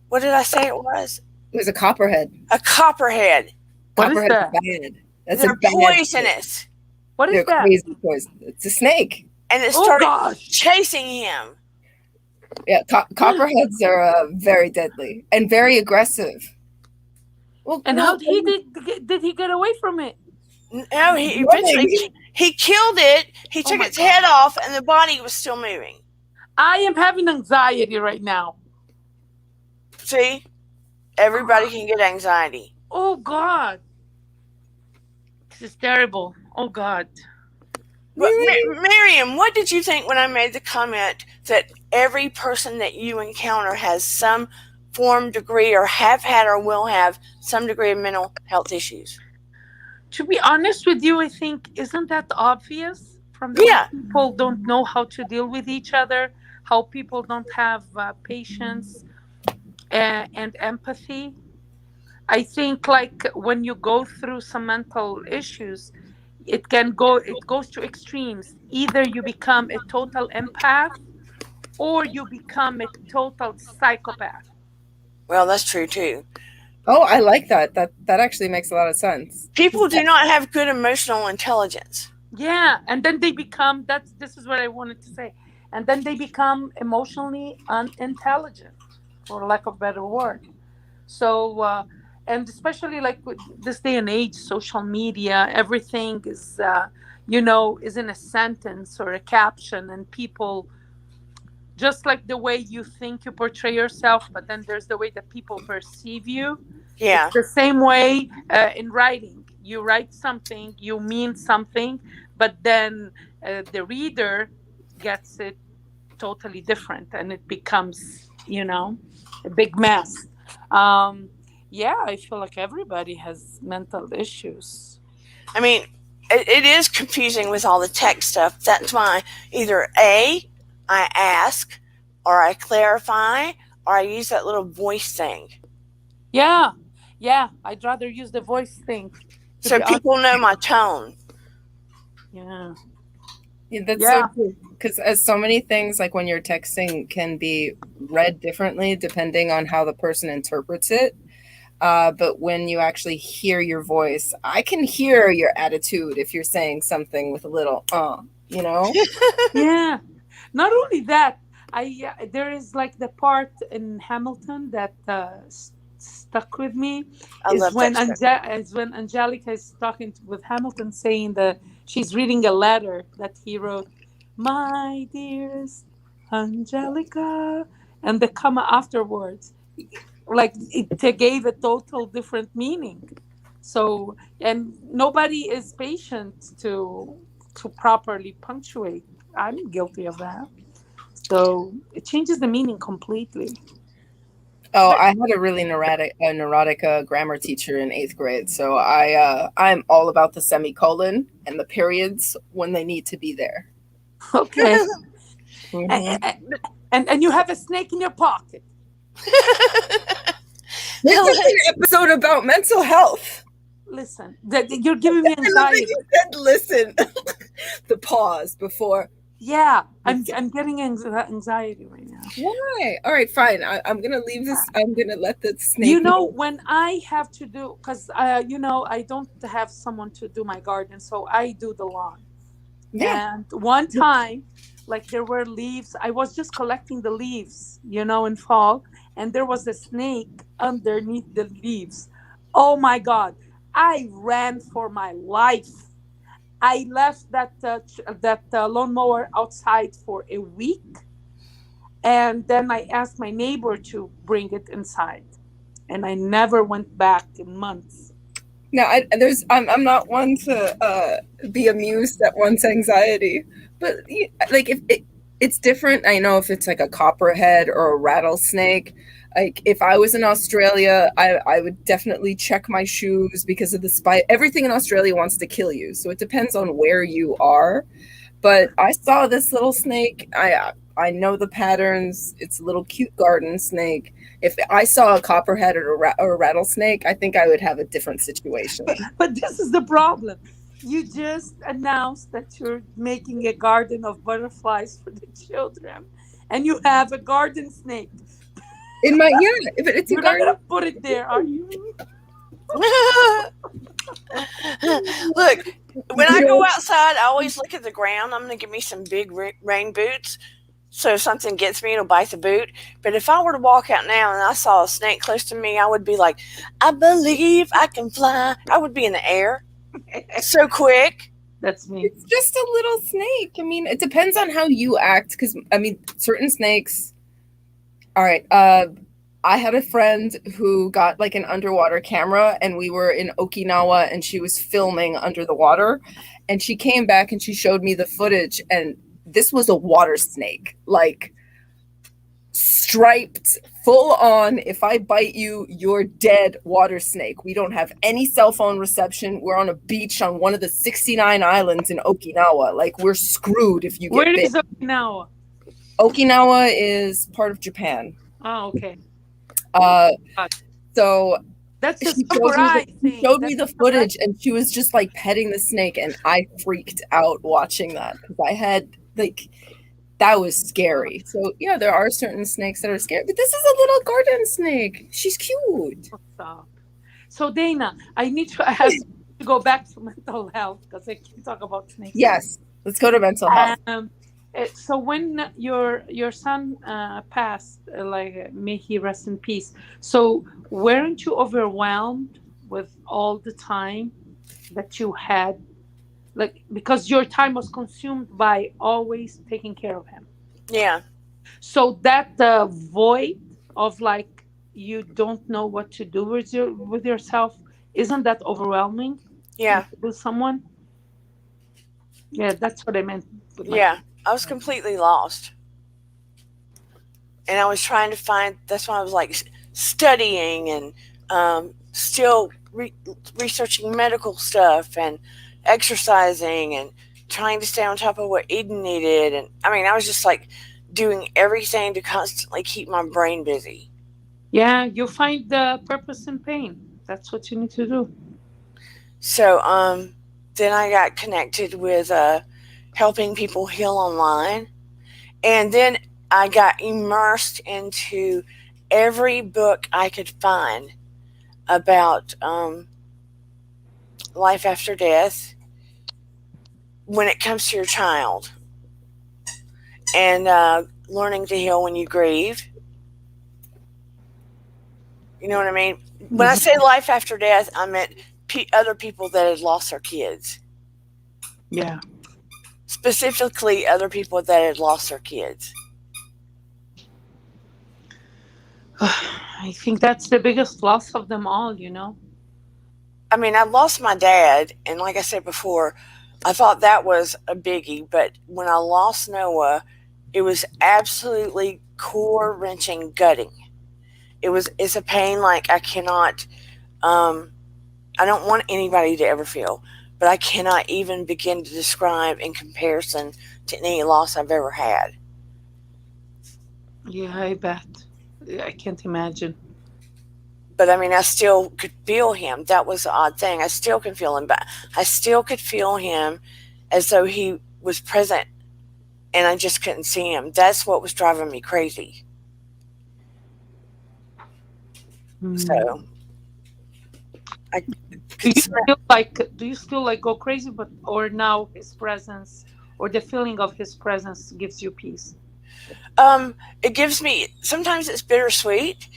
what did I say it was? It was a copperhead. A copperhead. What is that? Bad. That's They're poisonous. What is that? Crazy poison. It's a snake. And it started chasing him. Yeah, copperheads are very deadly and very aggressive. Well, and how did he get away from it? No, he eventually he killed it. He took its head off, and the body was still moving. I am having anxiety right now. See, everybody can get anxiety. Oh God, this is terrible. Oh God. But Miriam, what did you think when I made the comment that every person that you encounter has some form, degree, or have had or will have some degree of mental health issues? To be honest with you, I think isn't that obvious from the way Yeah. people don't know how to deal with each other, how people don't have patience and empathy. I think like when you go through some mental issues, it goes to extremes. Either you become a total empath or you become a total psychopath. Well, that's true too. Oh, I like that. That actually makes a lot of sense. People do not have good emotional intelligence. Yeah, and then they become that's this is what I wanted to say. And then they become emotionally unintelligent, for lack of a better word. So and especially like with this day and age, social media, everything is is in a sentence or a caption, and people just like the way you think you portray yourself, but then there's the way that people perceive you. It's Yeah. the same way in writing. You write something, you mean something, but then the reader gets it totally different, and it becomes, a big mess. Um, yeah, I feel like everybody has mental issues. I mean, it is confusing with all the tech stuff. That's why either A, I ask, or I clarify, or I use that little voice thing. Yeah, yeah, I'd rather use the voice thing, to So be honest. people know my tone. Yeah, Yeah, that's so yeah. true. Because as so many things, like when you're texting, can be read differently depending on how the person interprets it. But when you actually hear your voice, I can hear your attitude if you're saying something with a little, you know? Yeah. Not only that, there is like the part in Hamilton that stuck with me I love that show. is when Angelica is talking with Hamilton, saying that she's reading a letter that he wrote, "My dearest Angelica," and the comma afterwards, like it gave a total different meaning. So, and nobody is patient to properly punctuate. I'm guilty of that. So it changes the meaning completely. Oh, But I had a really neurotic grammar teacher in eighth grade. So I'm all about the semicolon and the periods when they need to be there. Okay. Hmm. A- and you have a snake in your pocket. This is an episode about mental health. Listen, you're giving me I love that anxiety. you said listen. The pause before. Yeah, I'm getting anxiety right now. Why? All right, fine. I'm gonna leave this. I'm gonna let the You snake know, know. when I have to do, because I don't have someone to do my garden, so I do the lawn. Yeah. And one time, like there were leaves, I was just collecting the leaves, in fall, and there was a snake underneath the leaves. Oh my God. I ran for my life. I left that lawnmower outside for a week, and then I asked my neighbor to bring it inside, and I never went back in months. No, I'm not one to be amused at one's anxiety, but like if it's different. I know if it's like a copperhead or a rattlesnake. Like if I was in Australia, I would definitely check my shoes because of the spite. Everything in Australia wants to kill you, so it depends on where you are. But I saw this little snake. I know the patterns. It's a little cute garden snake. If I saw a copperhead or a rattlesnake, I think I would have a different situation. But this is the problem. You just announced that you're making a garden of butterflies for the children, and you have a garden snake. In my yeah, but it's a You're not garden. gonna put it there, are you? look, when I You go know, outside, I always look at the ground. I'm going to give me some big rain boots. So if something gets me, it'll bite the boot. But if I were to walk out now and I saw a snake close to me, I would be like, I believe I can fly. I would be in the air so quick. That's me. it's just a little snake. I mean, it depends on how you act. Because I mean, certain snakes. All right. I had a friend who got like an underwater camera, and we were in Okinawa, and she was filming under the water, and she came back and she showed me the footage, and this was a water snake, like striped, full on, if I bite you, you're dead water snake. We don't have any cell phone reception. We're on a beach on one of the 69 islands in Okinawa. Like, we're screwed if you get Where bit. is Okinawa? Okinawa is part of Japan. Oh, okay. So That's a she surprise thing. showed me the footage, and she was just like petting the snake, and I freaked out watching that because I had like, that was scary. So yeah, there are certain snakes that are scary, but this is a little garden snake. She's cute. Stop. So Dana, I need to ask you to go back to mental health because I can talk about snakes. Yes, let's go to mental health. So when your son passed, may he rest in peace. So weren't you overwhelmed with all the time that you had, like, because your time was consumed by always taking care of him? Yeah. So that void of like you don't know what to do with yourself, isn't that overwhelming? Yeah. With someone. Yeah, that's what I meant. Yeah. I was completely lost. And I was trying to find, that's why I was like studying and still researching medical stuff and exercising and trying to stay on top of what Eden needed. And I mean, I was just like doing everything to constantly keep my brain busy. Yeah, you find the purpose in pain. That's what you need to do. So then I got connected with helping people heal online. And then I got immersed into every book I could find about life after death when it comes to your child, and learning to heal when you grieve. You know what I mean? When I say life after death, I meant other people that had lost their kids. Yeah. Specifically, other people that had lost their kids. I think that's the biggest loss of them all, you know? I mean, I lost my dad, and like I said before, I thought that was a biggie, but when I lost Noah, it was absolutely core-wrenching, gutting. It's a pain like I cannot, I don't want anybody to ever feel, but I cannot even begin to describe in comparison to any loss I've ever had. Yeah, I bet. I can't imagine. But I mean, I still could feel him. That was the odd thing. I still can feel him, but I still could feel him as though he was present and I just couldn't see him. That's what was driving me crazy. So I do you still like go crazy, but or now his presence or the feeling of his presence gives you peace? It gives me, sometimes it's bittersweet,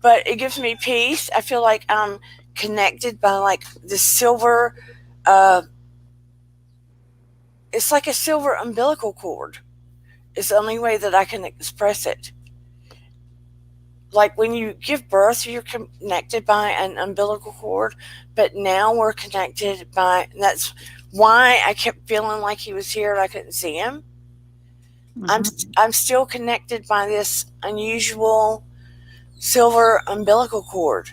but it gives me peace. I feel like I'm connected by like the silver, it's like a silver umbilical cord. It's the only way that I can express it. Like when you give birth, you're connected by an umbilical cord, but now we're connected by, and that's why I kept feeling like he was here and I couldn't see him. I'm still connected by this unusual silver umbilical cord.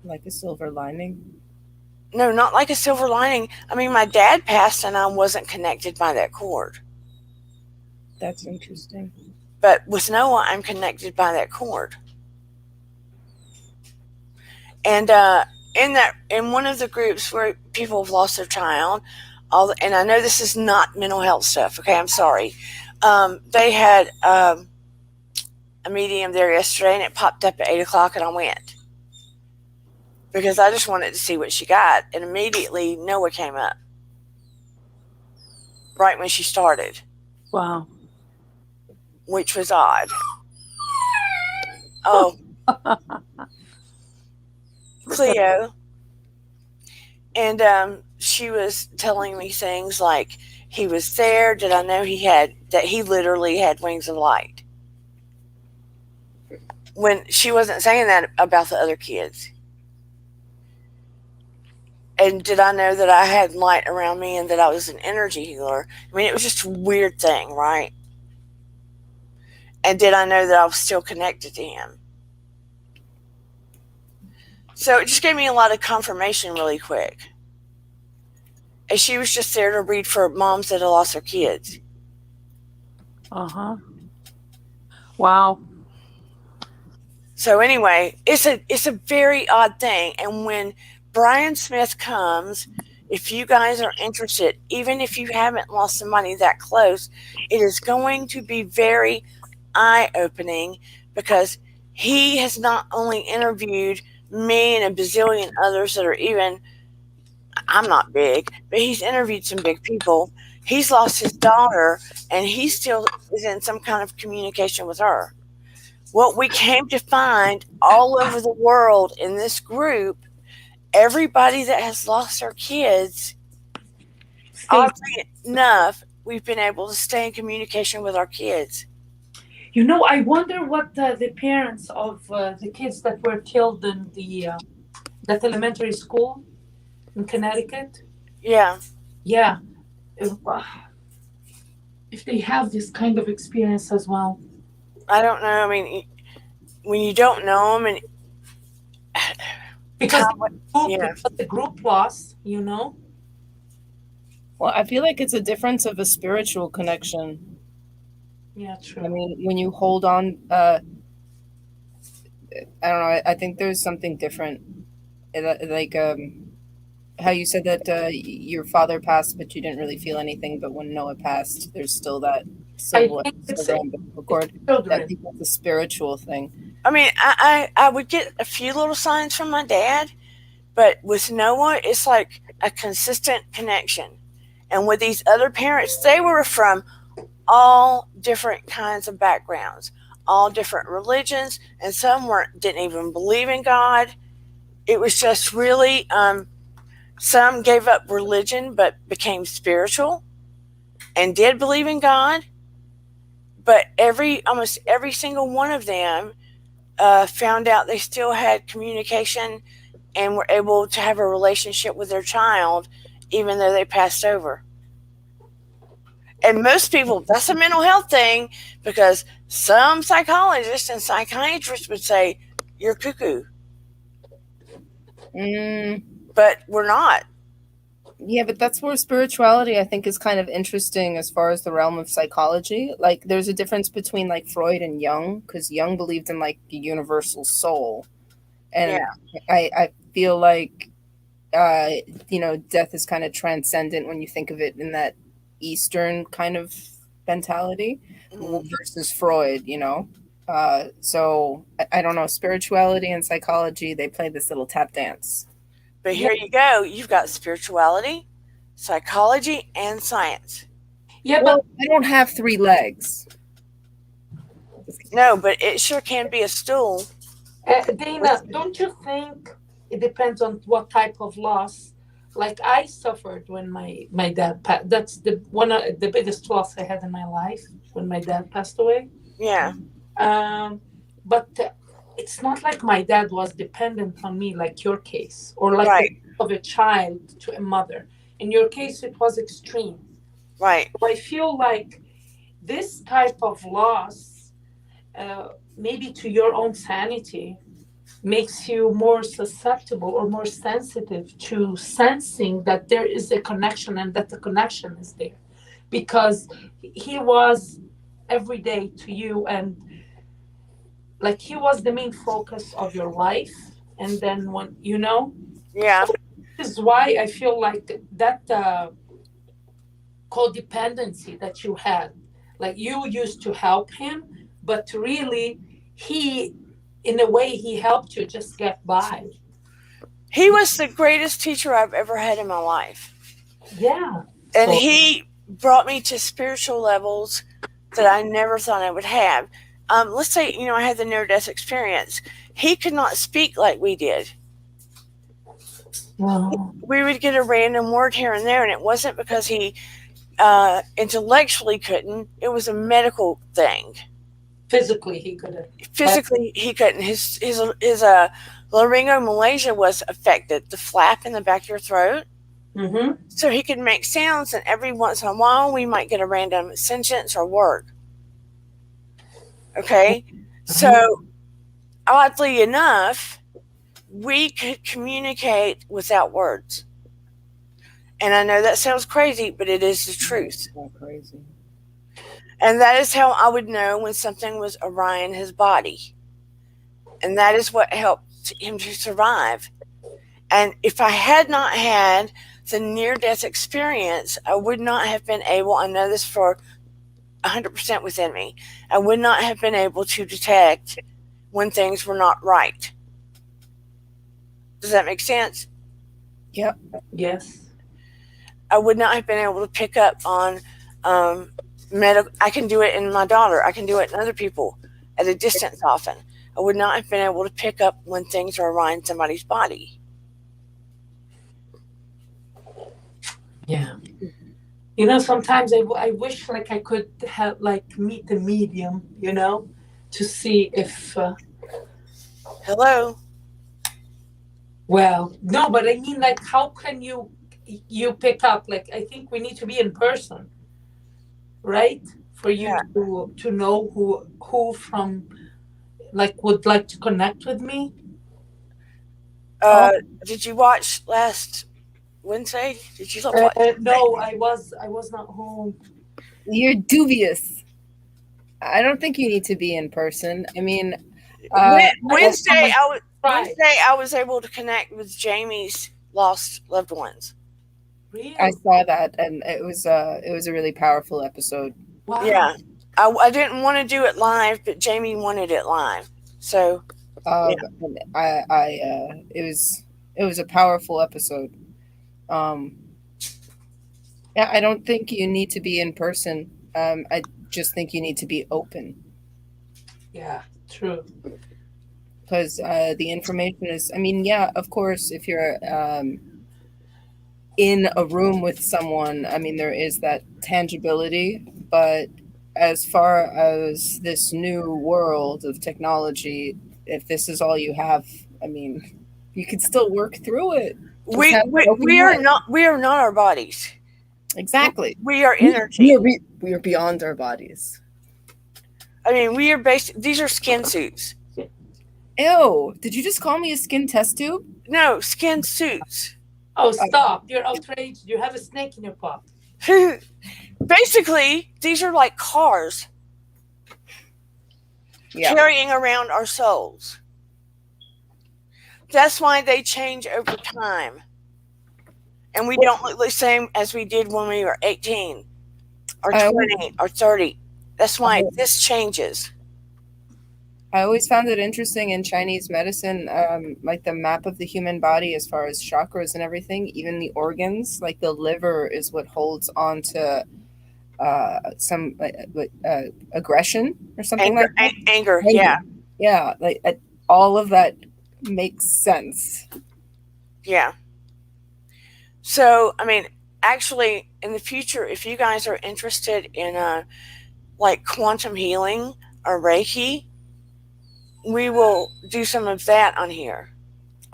Like a silver lining? No, not like a silver lining. I mean, my dad passed and I wasn't connected by that cord. That's interesting. But with Noah, I'm connected by that cord. And in one of the groups where people have lost their child, and I know this is not mental health stuff, okay, I'm sorry. They had a medium there yesterday, and it popped up at 8 o'clock, and I went. Because I just wanted to see what she got, and immediately Noah came up. Right when she started. Wow. Which was odd. Oh. Cleo. And she was telling me things like, he was there, did I know that he literally had wings of light. When she wasn't saying that about the other kids. And did I know that I had light around me and that I was an energy healer? I mean, it was just a weird thing, right? And did I know that I was still connected to him? So it just gave me a lot of confirmation really quick. And she was just there to read for moms that had lost their kids. Uh-huh. Wow. So anyway, it's a very odd thing. And when Brian Smith comes, if you guys are interested, even if you haven't lost somebody that close, it is going to be very eye-opening, because he has not only interviewed me and a bazillion others that are even, I'm not big, but he's interviewed some big people. He's lost his daughter, and he still is in some kind of communication with her. What we came to find all over the world in this group, everybody that has lost their kids, oddly enough, we've been able to stay in communication with our kids. You know, I wonder what the parents of the kids that were killed in that elementary school in Connecticut. Yeah. Yeah. If they have this kind of experience as well. I don't know. I mean, when you don't know them, and because yeah. the group loss, you know. Well, I feel like it's a difference of a spiritual connection. Yeah, true. I mean, when you hold on, I don't know. I think there's something different, like how you said that your father passed, but you didn't really feel anything. But when Noah passed, there's still that civil cord. I think that's a spiritual thing. I mean, I would get a few little signs from my dad, but with Noah, it's like a consistent connection. And with these other parents, they were from all different kinds of backgrounds, all different religions, and some didn't even believe in God. It was just really, some gave up religion but became spiritual and did believe in God. But almost every single one of them found out they still had communication and were able to have a relationship with their child, even though they passed over. And most people, that's a mental health thing, because some psychologists and psychiatrists would say, you're cuckoo. But we're not. Yeah, but that's where spirituality, I think, is kind of interesting as far as the realm of psychology. Like, there's a difference between, like, Freud and Jung, because Jung believed in, like, the universal soul. And yeah. I feel like, death is kind of transcendent when you think of it in that Eastern kind of mentality versus Freud, So I don't know, spirituality and psychology, they play this little tap dance. But here you go. You've got spirituality, psychology, and science. Yeah, well, I don't have 3 legs. No, but it sure can be a stool. Dana, don't you think it depends on what type of loss? Like, I suffered when my dad passed. That's the biggest loss I had in my life, when my dad passed away. Yeah. But it's not like my dad was dependent on me, like your case, or like right. of a child to a mother. In your case, it was extreme. Right. So I feel like this type of loss, maybe to your own sanity, makes you more susceptible or more sensitive to sensing that there is a connection and that the connection is there, because he was every day to you, and like he was the main focus of your life. And then when yeah, so this is why I feel like that codependency that you had, like you used to help him, but really he, in a way, he helped you just get by. He was the greatest teacher I've ever had in my life. Yeah. And he brought me to spiritual levels that I never thought I would have. Let's say, I had the near-death experience. He could not speak like we did. Wow. We would get a random word here and there, and it wasn't because he intellectually couldn't. It was a medical thing. Physically, he couldn't. Physically, he couldn't. His laryngomalacia was affected, the flap in the back of your throat. Mm-hmm. So he could make sounds, and every once in a while, we might get a random sentence or word. Okay? So, oddly enough, we could communicate without words. And I know that sounds crazy, but it is the truth. Not crazy. And that is how I would know when something was awry in his body. And that is what helped him to survive. And if I had not had the near death experience, I would not have been able, I know this for 100% within me, I would not have been able to detect when things were not right. Does that make sense? Yep. Yes. I would not have been able to pick up on medical. I can do it in my daughter. I can do it in other people at a distance often. I would not have been able to pick up when things are awry in somebody's body. Yeah. Sometimes I wish like I could have like meet the medium, to see if. Hello? Well, no, but I mean, like, how can you pick up? Like, I think we need to be in person, right? For you to know who from like would like to connect with me. Did you watch last Wednesday? Did you watch? No, I was not home. You're dubious. I don't think you need to be in person. I mean, Wednesday I was able to connect with Jamie's lost loved ones. Really? I saw that, and it was a really powerful episode. Wow. Yeah, I didn't want to do it live, but Jamie wanted it live, so it was a powerful episode. Yeah, I don't think you need to be in person. I just think you need to be open. Yeah, true. Because the information is, I mean, yeah, of course, if you're in a room with someone, I mean, there is that tangibility, but as far as this new world of technology, if this is all you have, I mean, you can still work through it. we are not our bodies. Exactly. We are energy. We are beyond our bodies. I mean, we are these are skin suits. Ew, did you just call me a skin test tube? No, skin suits. Oh, stop. You're outraged. You have a snake in your pot. Basically, these are like cars carrying around our souls. That's why they change over time. And we don't look the same as we did when we were 18 or 20 or 30. That's why this changes. I always found it interesting in Chinese medicine, like the map of the human body as far as chakras and everything, even the organs, like the liver is what holds on to some aggression or something like that. Anger, yeah. Yeah, like all of that makes sense. Yeah. So, I mean, actually, in the future, if you guys are interested in like quantum healing or Reiki, we will do some of that on here.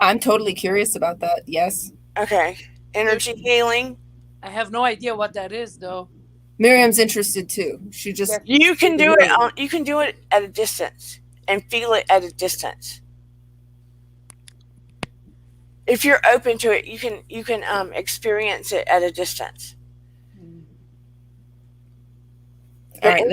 I'm totally curious about that. Yes. Okay. Energy healing. I have no idea what that is, though. Miriam's interested too. She just you can do it. You can do it at a distance and feel it at a distance. If you're open to it, you can experience it at a distance. All right,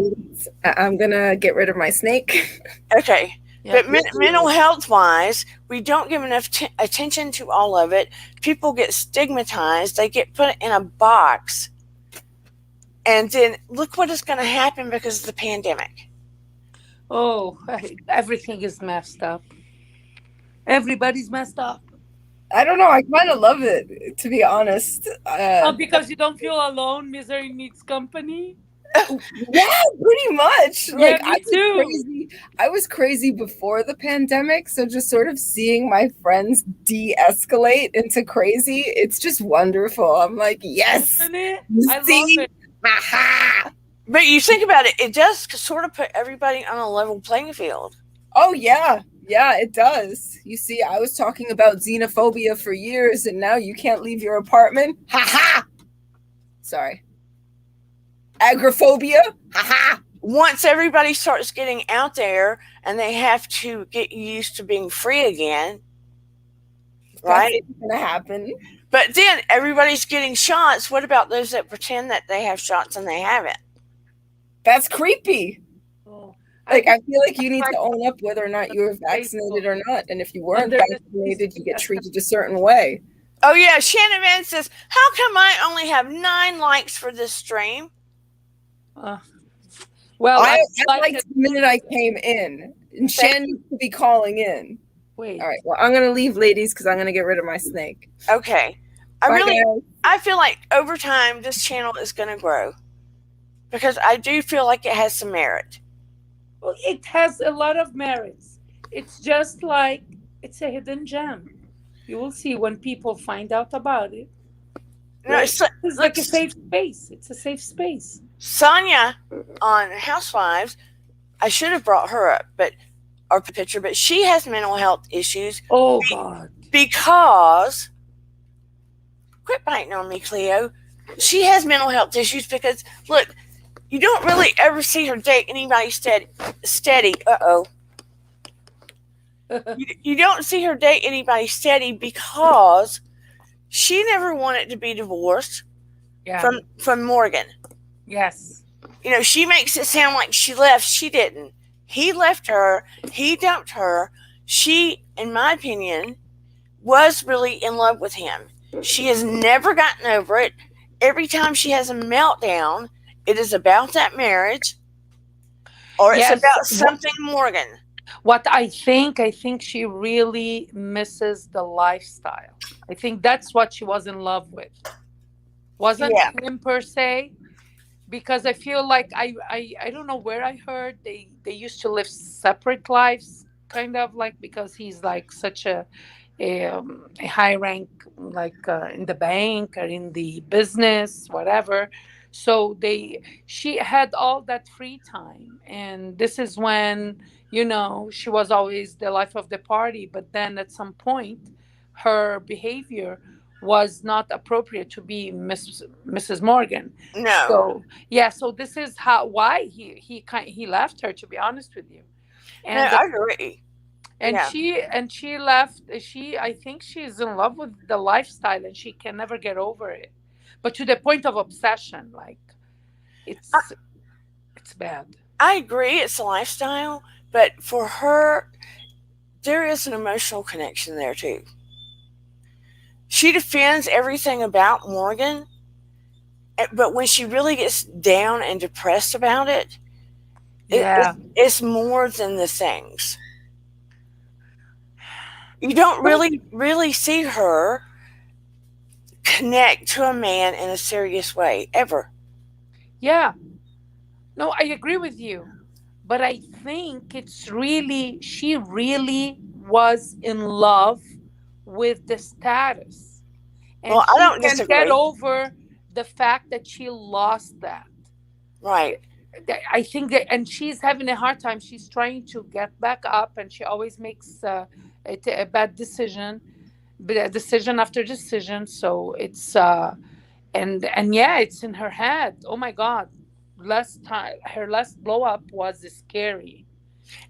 I'm gonna get rid of my snake. Okay. Yeah, but mental health wise, we don't give enough attention to all of it. People get stigmatized. They get put in a box. And then look what is going to happen because of the pandemic. Oh, everything is messed up. Everybody's messed up. I don't know. I kind of love it, to be honest. Because you don't feel alone. Misery needs company. Yeah, pretty much. Yeah, like, me too. I was crazy before the pandemic, so just sort of seeing my friends de-escalate into crazy, it's just wonderful. I'm like, yes. Isn't it? I love it. Aha! But you think about it, it does sort of put everybody on a level playing field. Oh, yeah. Yeah, it does. You see, I was talking about xenophobia for years, and now you can't leave your apartment. Ha ha! Sorry. Agoraphobia? Ha ha! once everybody starts getting out there and they have to get used to being free again, That's right? gonna happen. But then everybody's getting shots. What about those that pretend that they have shots and they haven't? That's creepy. Oh, Like, think I feel like you need to like own up whether or not you were vaccinated Facebook or not. And if you weren't under the vaccinated, you get treated a certain way. Oh yeah, Shannon Van says, "How come I only have 9 likes for this stream?" uh, well, I like liked it. the minute I came in, and Shan needs to be calling in. Wait. All right, well, I'm gonna leave, ladies, because I'm gonna get rid of my snake. Okay, Bye, guys. I feel like over time this channel is going to grow because I do feel like it has some merit. Well, it has a lot of merits. It's just like it's a hidden gem. You will see when people find out about it. No, Right? It's look, like a safe space. It's a safe space. Sonia on Housewives, I should have brought her up, but our picture, but she has mental health issues. Oh God! Because quit biting on me, Cleo. She has mental health issues because look, you don't really ever see her date anybody steady. You don't see her date anybody steady because she never wanted to be divorced from Morgan. Yes. She makes it sound like she left. She didn't. He left her. He dumped her. She, in my opinion, was really in love with him. She has never gotten over it. Every time she has a meltdown, it is about that marriage or it's about something Morgan. What I think she really misses the lifestyle. I think that's what she was in love with. Wasn't him per se, because I feel like I don't know where I heard they used to live separate lives, kind of like, because he's like such a high rank, like in the bank or in the business, whatever. So she had all that free time, and this is when she was always the life of the party. But then at some point, her behavior was not appropriate to be Mrs. Morgan. No. So yeah, so this is why he left her. To be honest with you, and no, I agree. and she left. I think she's in love with the lifestyle, and she can never get over it. But to the point of obsession, like it's bad. I agree, it's a lifestyle, but for her, there is an emotional connection there too. She defends everything about Morgan, but when she really gets down and depressed about it, it's more than the things. You don't really see her connect to a man in a serious way ever. Yeah. No, I agree with you. But I think she really was in love with the status. And I don't can disagree. get over the fact that she lost that. Right. I think that, and she's having a hard time. She's trying to get back up, and she always makes a bad decision, decision after decision. So it's and yeah, it's in her head. Oh my God, her last blow up was scary.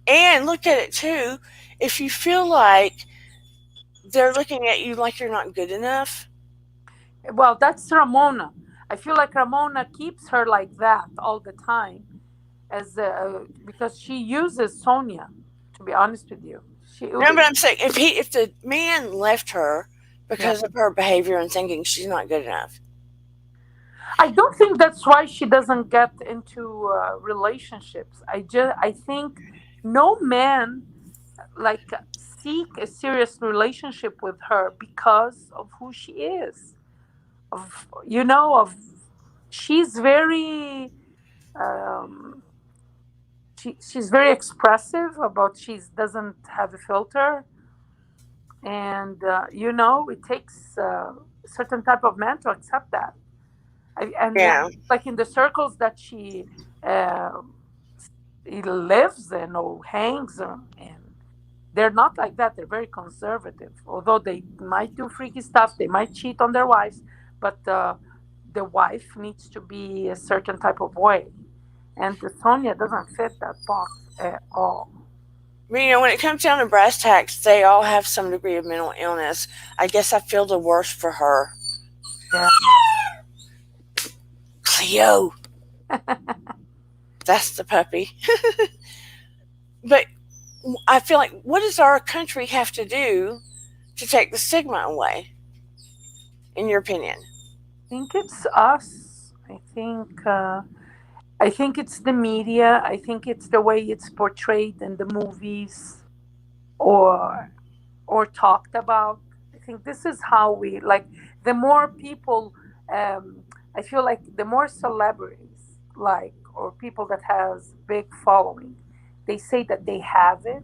And look at it too. If you feel like they're looking at you like you're not good enough. Well, that's Ramona. I feel like Ramona keeps her like that all the time, as because she uses Sonia. To be honest with you, no, but I'm saying if the man left her because of her behavior and thinking she's not good enough, I don't think that's why she doesn't get into relationships. I think no man like seek a serious relationship with her because of who she is. Of she's very she's very expressive about, she doesn't have a filter, and it takes a certain type of man to accept that. Like in the circles that she lives in or hangs in, and they're not like that. They're very conservative, although they might do freaky stuff, they might cheat on their wives, but the wife needs to be a certain type of way. And the Sonia doesn't fit that box at all. But, when it comes down to brass tacks, they all have some degree of mental illness. I guess I feel the worst for her. Yeah. Cleo, that's the puppy. But I feel like, what does our country have to do to take the stigma away, in your opinion? I think it's us. I think it's the media. I think it's the way it's portrayed in the movies or talked about. I think this is how we like. The more people, I feel like the more celebrities like or people that has big following, they say that they have it,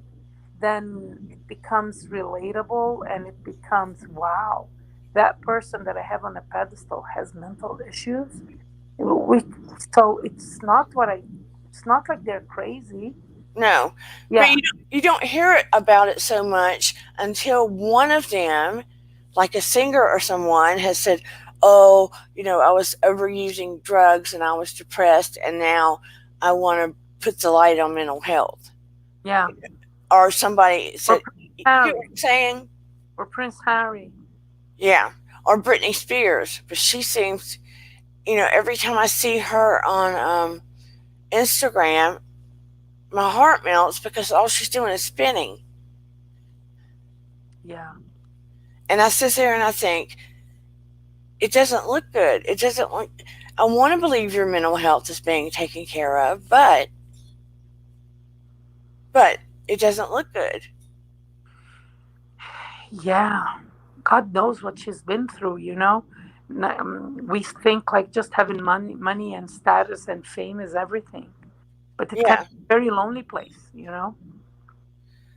then it becomes relatable and it becomes wow. That person that I have on a pedestal has mental issues. We, so it's not what I. It's not like they're crazy. No, but Yeah, you don't hear it about it so much until one of them, like a singer or someone, has said, "Oh, I was overusing drugs and I was depressed, and now I want to put the light on mental health." yeah. Or somebody Or said, Prince "You get what Harry. I'm saying?" Or Prince Harry. Yeah. Or Britney Spears, but she seems, every time I see her on Instagram, my heart melts because all she's doing is spinning. Yeah. And I sit there and I think, it doesn't look good. It doesn't look. I want to believe your mental health is being taken care of, but it doesn't look good. Yeah. God knows what she's been through, you know? We think like just having money and status and fame is everything. But it can Yeah. be a very lonely place, you know?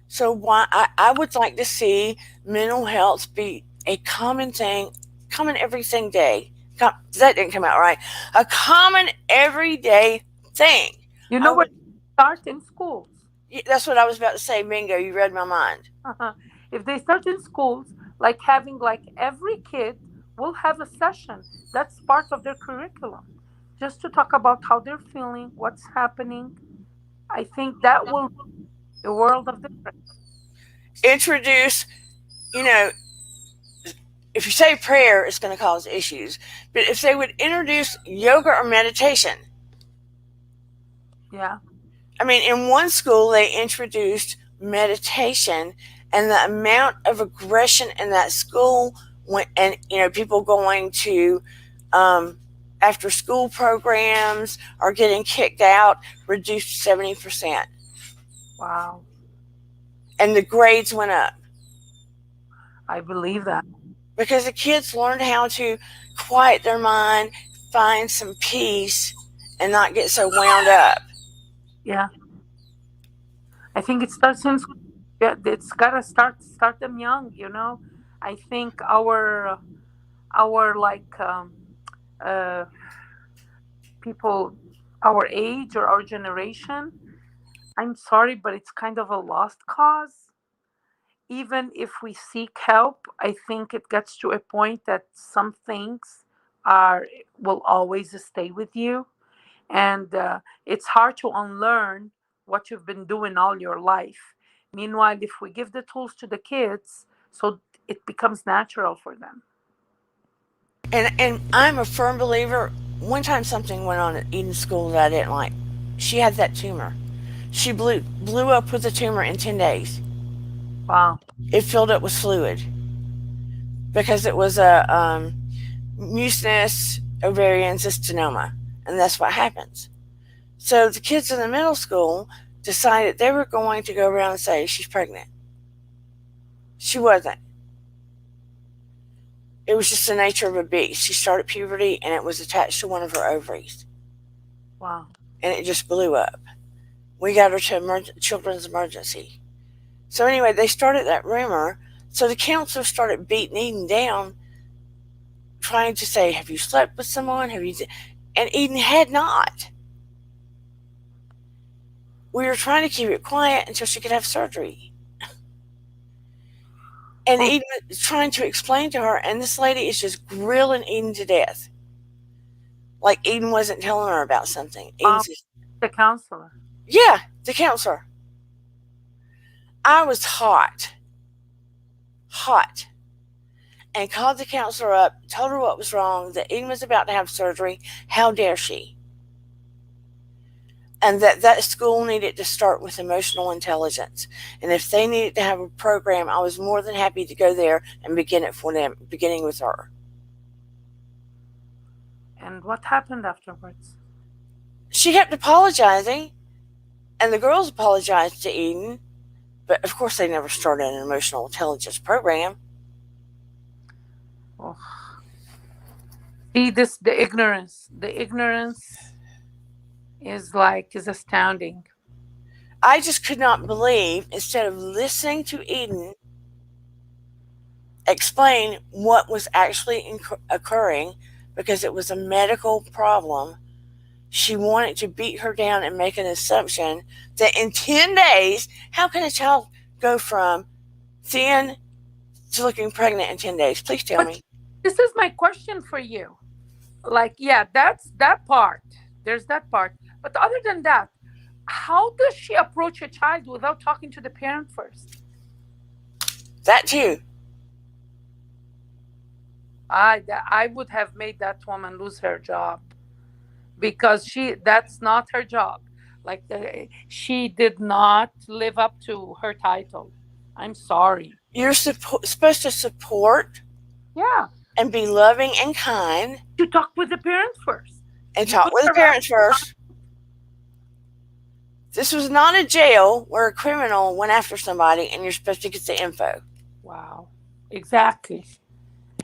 So why I would like to see mental health be a common thing, common everything day. That didn't come out right. A common everyday thing. You I know what? would. Start in schools. That's what I was about to say. Bingo, you read my mind. If they start in schools, like having like every kid will have a session that's part of their curriculum just to talk about how they're feeling, what's happening. I think that will be a world of difference. Introduce, you know, if you say prayer, it's going to cause issues. But if they would introduce yoga or meditation, Yeah. I mean, in one school, they introduced meditation, and the amount of aggression in that school, and people going to um, after school programs or getting kicked out, reduced 70%, Wow. and the grades went up I believe that. because the kids learned how to quiet their mind, find some peace, and not get so wound up. Yeah. I think it starts in school. Yeah, it's gotta start them young, you know. I think our like uh people our age or our generation, I'm sorry, but it's kind of a lost cause. Even if we seek help, I think it gets to a point that some things are will always stay with you, and it's hard to unlearn what you've been doing all your life. Meanwhile, if we give the tools to the kids, so it becomes natural for them. And I'm a firm believer. One time something went on at Eden School that I didn't like. She had that tumor. She blew up with the tumor in 10 days. Wow. It filled up with fluid because it was a mucinous ovarian cystoma, and that's what happens. So the kids in the middle school decided they were going to go around and say she's pregnant. She wasn't. It was just the nature of a beast. She started puberty and it was attached to one of her ovaries, Wow. and it just blew up. We got her to children's emergency. So anyway, they started that rumor. So the counselor started beating Eden down, trying to say, "Have you slept with someone? Have you?" And Eden had not. We were trying to keep it quiet until she could have surgery. And Oh, Eden was trying to explain to her, and this lady is just grilling Eden to death. Like Eden wasn't telling her about something. wow. Eden's just. The counselor. Yeah, the counselor. I was hot, and called the counselor up, told her what was wrong, that Eden was about to have surgery. How dare she? And that school needed to start with emotional intelligence. And if they needed to have a program, I was more than happy to go there and begin it for them, beginning with her. And what happened afterwards? She kept apologizing, and the girls apologized to Eden, but of course they never started an emotional intelligence program. Oh. See this, the ignorance. The ignorance is astounding. I just could not believe, instead of listening to Eden explain what was actually occurring, because it was a medical problem, she wanted to beat her down and make an assumption that in 10 days, how can a child go from thin to looking pregnant in 10 days? Please tell me. This is my question for you. Like, yeah, that's that part. There's that part. But other than that, how does she approach a child without talking to the parent first? That too. I would have made that woman lose her job, because that's not her job. Like, she did not live up to her title. I'm sorry. You're supposed to support, Yeah, and be loving and kind, to talk with the parent first. and talk with the parents first. This was not a jail where a criminal went after somebody and you're supposed to get the info. Wow, exactly.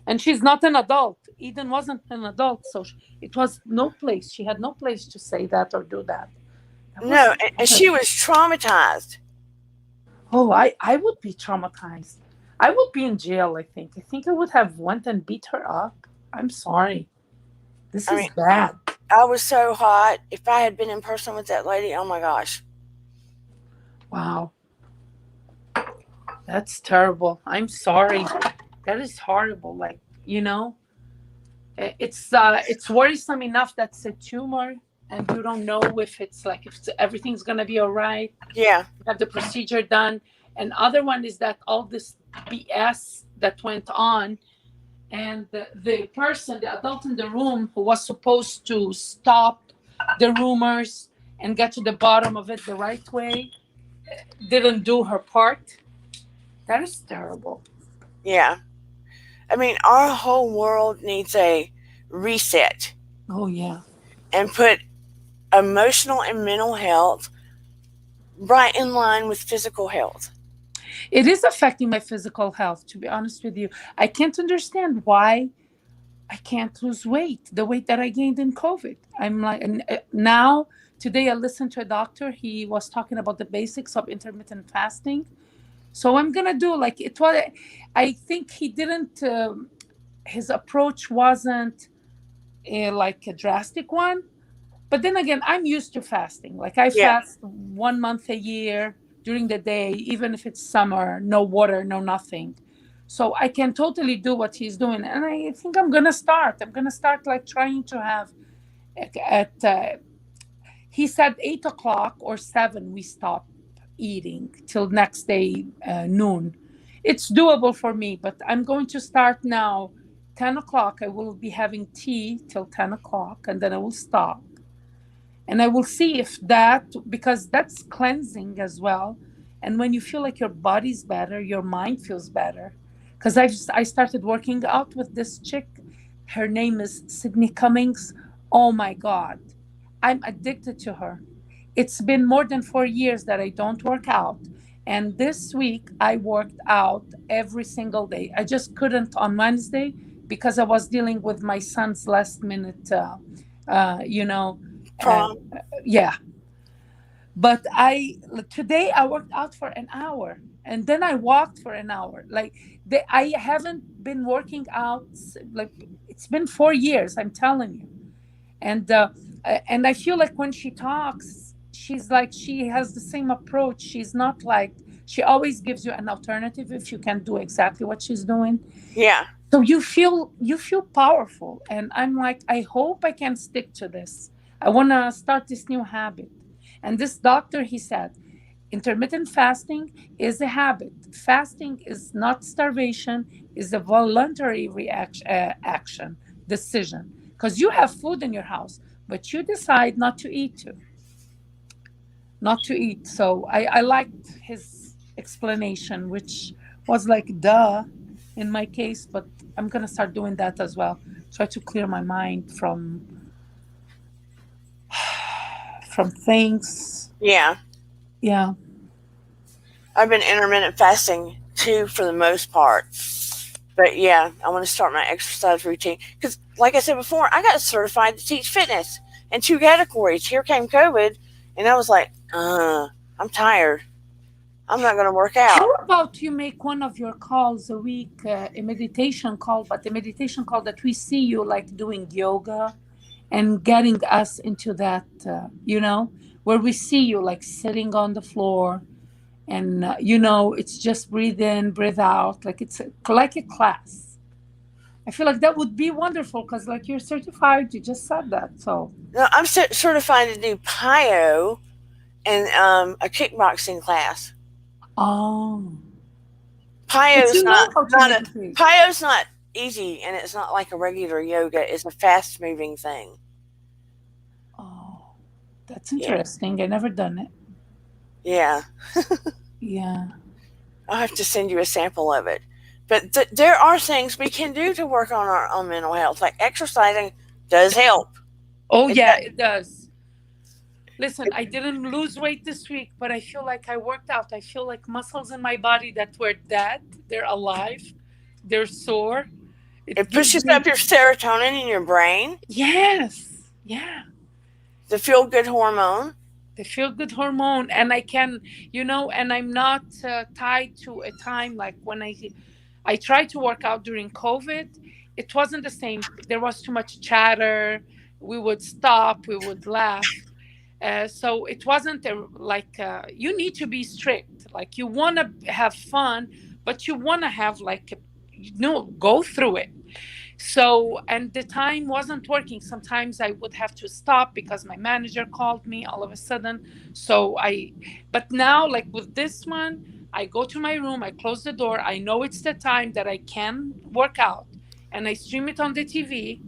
And she's not an adult. Eden wasn't an adult, so it was no place. She had no place to say that or do that. No, and she was traumatized. Oh, I would be traumatized. I would be in jail, I think. I think I would have went and beat her up. I'm sorry. This is bad. I was so hot. If I had been in person with that lady, oh my gosh. Wow. That's terrible. I'm sorry. That is horrible. Like, it's worrisome enough that's a tumor, and you don't know if everything's gonna be all right. Yeah. Have the procedure done. And other one is that all this BS that went on, and the adult in the room who was supposed to stop the rumors and get to the bottom of it the right way, didn't do her part. That is terrible. Yeah. I mean, our whole world needs a reset. Oh, yeah. And put emotional and mental health right in line with physical health. It is affecting my physical health, to be honest with you. I can't understand why I can't lose weight, the weight that I gained in COVID. I'm like, now, today I listened to a doctor. He was talking about the basics of intermittent fasting. So I'm going to do like it was. I think he didn't, his approach wasn't like a drastic one. But then again, I'm used to fasting. Like, I fast 1 month a year during the day, even if it's summer, no water, no nothing. So I can totally do what he's doing. And I think I'm going to start. I'm going to start like trying to have he said 8 o'clock or 7, we stop eating till next day, noon. It's doable for me, but I'm going to start now. 10 o'clock, I will be having tea till 10 o'clock, and then I will stop. And I will see if because that's cleansing as well. And when you feel like your body's better, your mind feels better. Because I started working out with this chick. Her name is Sydney Cummings. Oh my God. I'm addicted to her. It's been more than 4 years that I don't work out. And this week I worked out every single day. I just couldn't on Wednesday because I was dealing with my son's last minute, prom. Yeah. But today I worked out for an hour, and then I walked for an hour. Like, I haven't been working out, like, it's been 4 years, I'm telling you. And I feel like when she talks, she's like, she has the same approach. She's not like, she always gives you an alternative if you can do exactly what she's doing. Yeah. So you feel powerful. And I'm like, I hope I can stick to this. I want to start this new habit. And this doctor, he said, intermittent fasting is a habit. Fasting is not starvation, is a voluntary action, decision. Because you have food in your house, but you decide not to eat. So I liked his explanation, which was like, duh, in my case, but I'm going to start doing that as well. Try to clear my mind from things. Yeah. Yeah. I've been intermittent fasting too for the most part. But yeah, I want to start my exercise routine because, like I said before, I got certified to teach fitness in two categories. Here came COVID, and I was like, I'm tired. I'm not going to work How out. about you make one of your calls a week, a meditation call, but the meditation call that we see you like doing yoga and getting us into that, where we see you like sitting on the floor and, it's just breathe in, breathe out, like it's like a class. I feel like that would be wonderful because, like, you're certified, you just said that. So, No, I'm certified to do PIO and a kickboxing class. oh, but PIO's you know how to not a meditate. PIO's not easy, and it's not like a regular yoga. It's a fast moving thing. Oh, that's Yeah, interesting. I never done it. yeah. Yeah. I'll have to send you a sample of it. But there are things we can do to work on our own mental health, like exercising does help. Oh, It yeah, does. it does. Listen, I didn't lose weight this week, but I feel like I worked out. I feel like muscles in my body that were dead, they're alive, they're sore. It It gives pushes me, up your serotonin in your brain, yes, yeah, the feel good hormone. the feel good hormone. And I can, and I'm not tied to a time like when I tried to work out during COVID. It wasn't the same. There was too much chatter. We would stop, we would laugh. So it wasn't like you need to be strict. Like you want to have fun, but you want to have like, go through it. So, and the time wasn't working. Sometimes I would have to stop because my manager called me all of a sudden. But now, like with this one, I go to my room, I close the door. I know it's the time that I can work out and I stream it on the TV.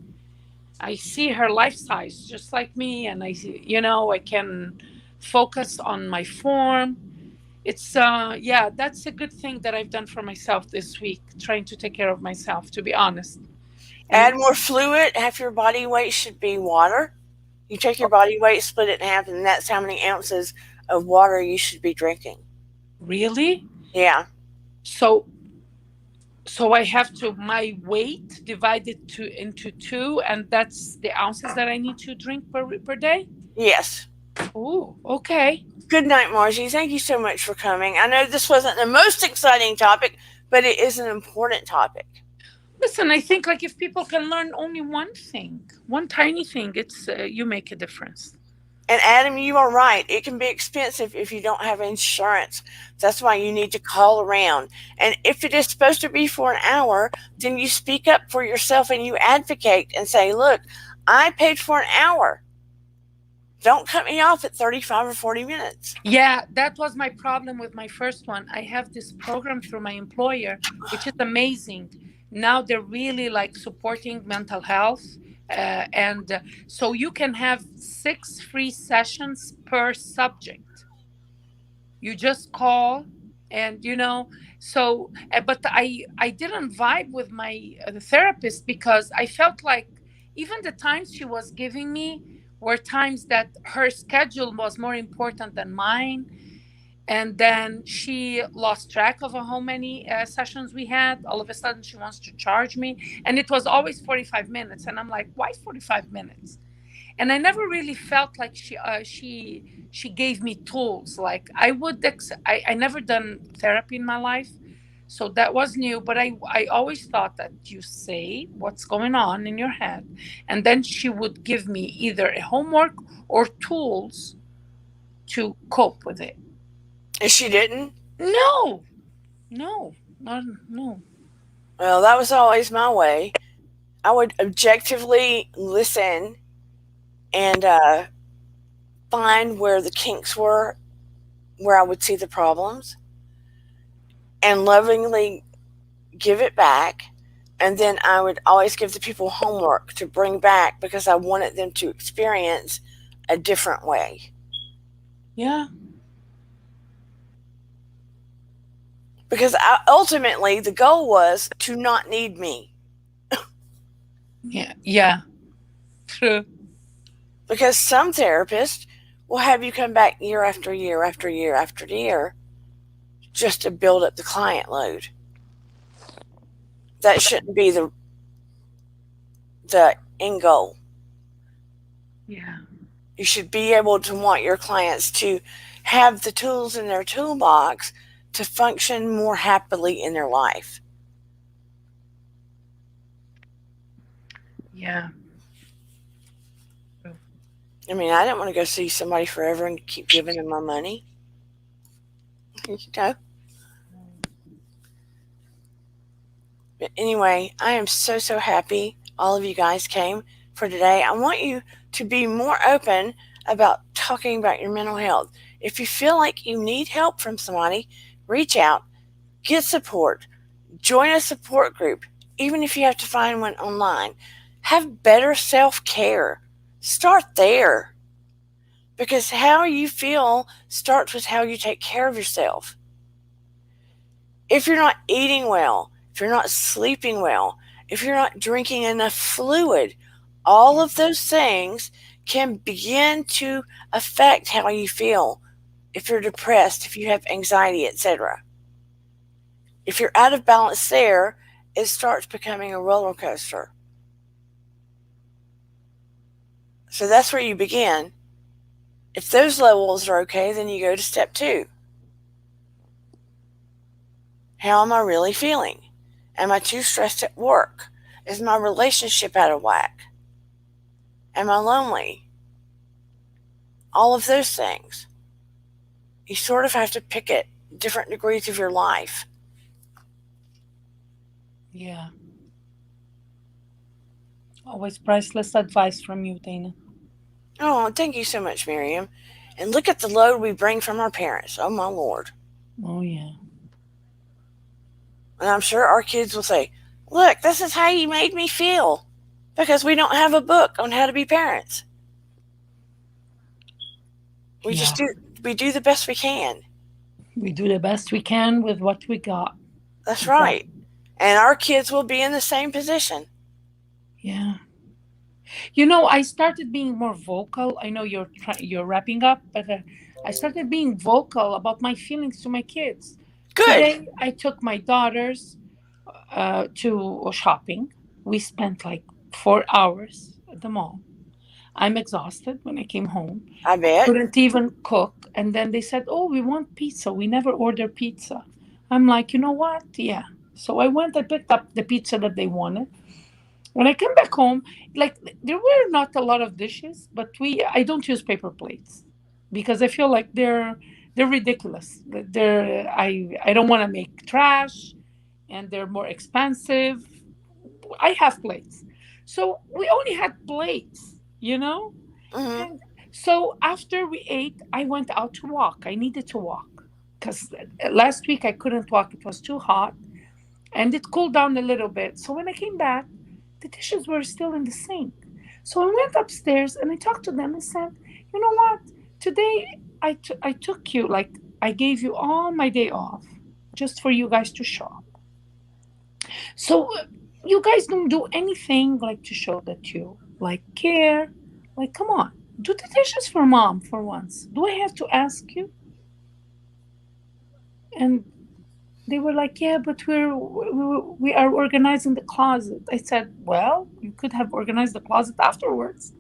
I see her life size just like me, and I can focus on my form. It's yeah, that's a good thing that I've done for myself this week, trying to take care of myself, to be honest. And Add more fluid. Half your body weight should be water. You take your body weight, split it in half, and that's how many ounces of water you should be drinking. really, Yeah. so I have to my weight divided into two, and that's the ounces that I need to drink per day. Yes. Oh, okay. Good night, Margie. Thank you so much for coming. I know this wasn't the most exciting topic, but it is an important topic. Listen, I think like if people can learn only one thing, one tiny thing, it's you make a difference. And Adam, you are right. It can be expensive if you don't have insurance. That's why you need to call around. And if it is supposed to be for an hour, then you speak up for yourself and you advocate and say, look, I paid for an hour. Don't cut me off at 35 or 40 minutes. Yeah, that was my problem with my first one. I have this program through my employer, which is amazing. Now they're really like supporting mental health. And so you can have 6 free sessions per subject. You just call, and but I didn't vibe with my therapist because I felt like even the times she was giving me were times that her schedule was more important than mine, and then she lost track of how many sessions we had. All of a sudden she wants to charge me, and it was always 45 minutes, and I'm like, why 45 minutes? And I never really felt like she gave me tools. Like I never done therapy in my life, so that was new. But I always thought that you say what's going on in your head, and then she would give me either a homework or tools to cope with it. And she didn't? No, no, not no. Well, that was always my way. I would objectively listen and find where the kinks were, where I would see the problems, and lovingly give it back. And then I would always give the people homework to bring back because I wanted them to experience a different way. Yeah. Because ultimately, the goal was to not need me. Yeah. Yeah. True. Because some therapists will have you come back year after year after year after year just to build up the client load. That shouldn't be the end goal. Yeah. You should be able to want your clients to have the tools in their toolbox to function more happily in their life. Yeah. I mean, I didn't want to go see somebody forever and keep giving them my money. You know? But anyway, I am so, so happy all of you guys came for today. I want you to be more open about talking about your mental health. If you feel like you need help from somebody, reach out, get support, join a support group, even if you have to find one online. Have better self care. Start there. Because how you feel starts with how you take care of yourself. If you're not eating well, if you're not sleeping well, if you're not drinking enough fluid, all of those things can begin to affect how you feel. If you're depressed, if you have anxiety, etc. If you're out of balance there, it starts becoming a roller coaster. So that's where you begin. If those levels are okay, then you go to step 2. How am I really feeling? Am I too stressed at work? Is my relationship out of whack? Am I lonely? All of those things. You sort of have to pick at different degrees of your life. Yeah. Always priceless advice from you, Dana. Oh, thank you so much, Miriam. And look at the load we bring from our parents. Oh, my Lord. Oh, yeah. And I'm sure our kids will say, look, this is how you made me feel. Because we don't have a book on how to be parents. We Yeah. just do the best we can. We do the best we can with what we got. That's Exactly. right. And our kids will be in the same position. Yeah. You know, I started being more vocal. I know you're wrapping up, but I started being vocal about my feelings to my kids. Good. Today, I took my daughters to shopping. We spent like 4 hours at the mall. I'm exhausted when I came home. I bet. Couldn't even cook. And then they said, "Oh, we want pizza. We never order pizza." I'm like, you know what? Yeah. So I went, I picked up the pizza that they wanted. When I came back home, like there were not a lot of dishes, but I don't use paper plates because I feel like they're ridiculous. I don't want to make trash and they're more expensive. I have plates. So we only had plates, you know? Mm-hmm. And so after we ate, I went out to walk. I needed to walk because last week I couldn't walk. It was too hot and it cooled down a little bit. So when I came back, the dishes were still in the sink. So I went upstairs and I talked to them and said, you know what? Today I took you, like, I gave you all my day off just for you guys to shop. So you guys don't do anything like to show that you like care. Like, come on, do the dishes for mom for once. Do I have to ask you? And they were like, yeah, but we are organizing the closet. I said, well, you could have organized the closet afterwards.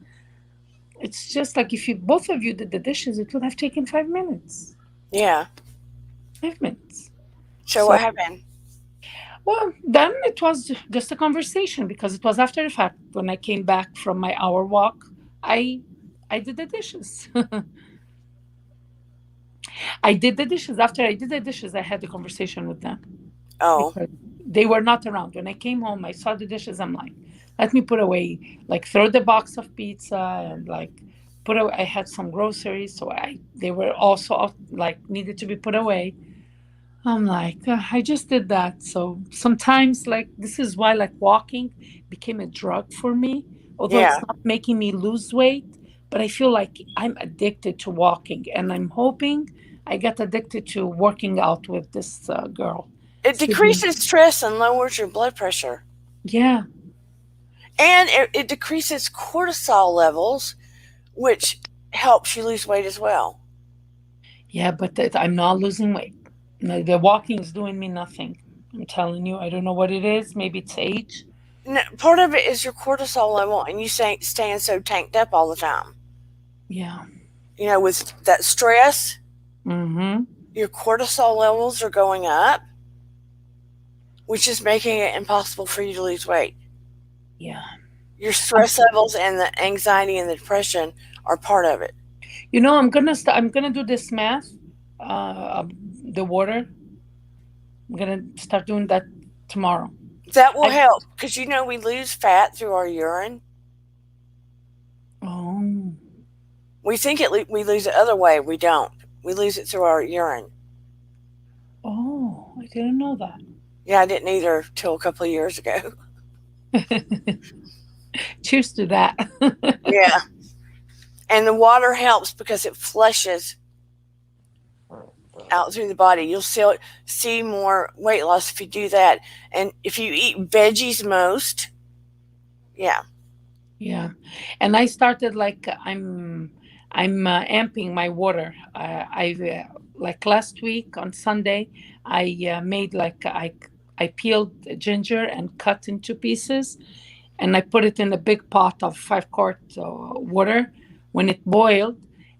It's just like if you both of you did the dishes, it would have taken 5 minutes. Yeah. 5 minutes. So So, what happened? well, then it was just a conversation because it was after the fact. When I came back from my hour walk, I I did the dishes. I did the dishes. After I did the dishes, I had the conversation with them Oh, because they were not around. When I came home, I saw the dishes. I'm like, let me put away, like throw the box of pizza and like put away. I had some groceries, so I they were also like needed to be put away. I'm like, I just did that. So sometimes, like, this is why, like, walking became a drug for me. Although Yeah. it's not making me lose weight, but I feel like I'm addicted to walking, and I'm hoping I get addicted to working out with this girl, It Sydney. decreases stress and lowers your blood pressure. Yeah, And it decreases cortisol levels, which helps you lose weight as well. yeah, but I'm not losing weight. No, the walking is doing me nothing. I'm telling you, I don't know what it is. Maybe it's age. No, part of it is your cortisol level and you staying so tanked up all the time. Yeah. With that stress, Mm-hmm. your cortisol levels are going up, which is making it impossible for you to lose weight. Yeah. Your I'm stress levels and the anxiety and the depression are part of it. I'm gonna do this math. The water. I'm gonna start doing that tomorrow. That will I help because we lose fat through our urine. Oh, We think we lose it other way. We don't. We lose it through our urine. oh, I didn't know that. Yeah, I didn't either till a couple of years ago. Cheers to that. Yeah, and the water helps because it flushes out through the body. You'll see more weight loss if you do that. And if you eat veggies most, yeah. Yeah, and I started like I'm amping my water. I like last week on Sunday, I made like I peeled ginger and cut into pieces, and I put it in a big pot of 5 quart water when it boiled.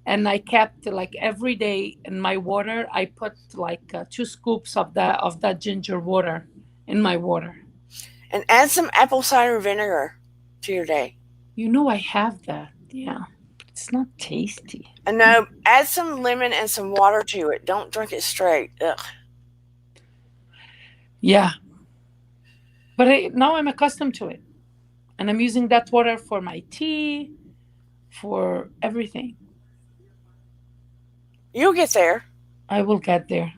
And I kept like every day in my water, I put like 2 scoops of that ginger water in my water. And add some apple cider vinegar to your day. I have that. Yeah, but it's not tasty. And no, add some lemon and some water to it. Don't drink it straight. Ugh. Yeah, but now I'm accustomed to it, and I'm using that water for my tea, for everything. You'll get there. I will get there.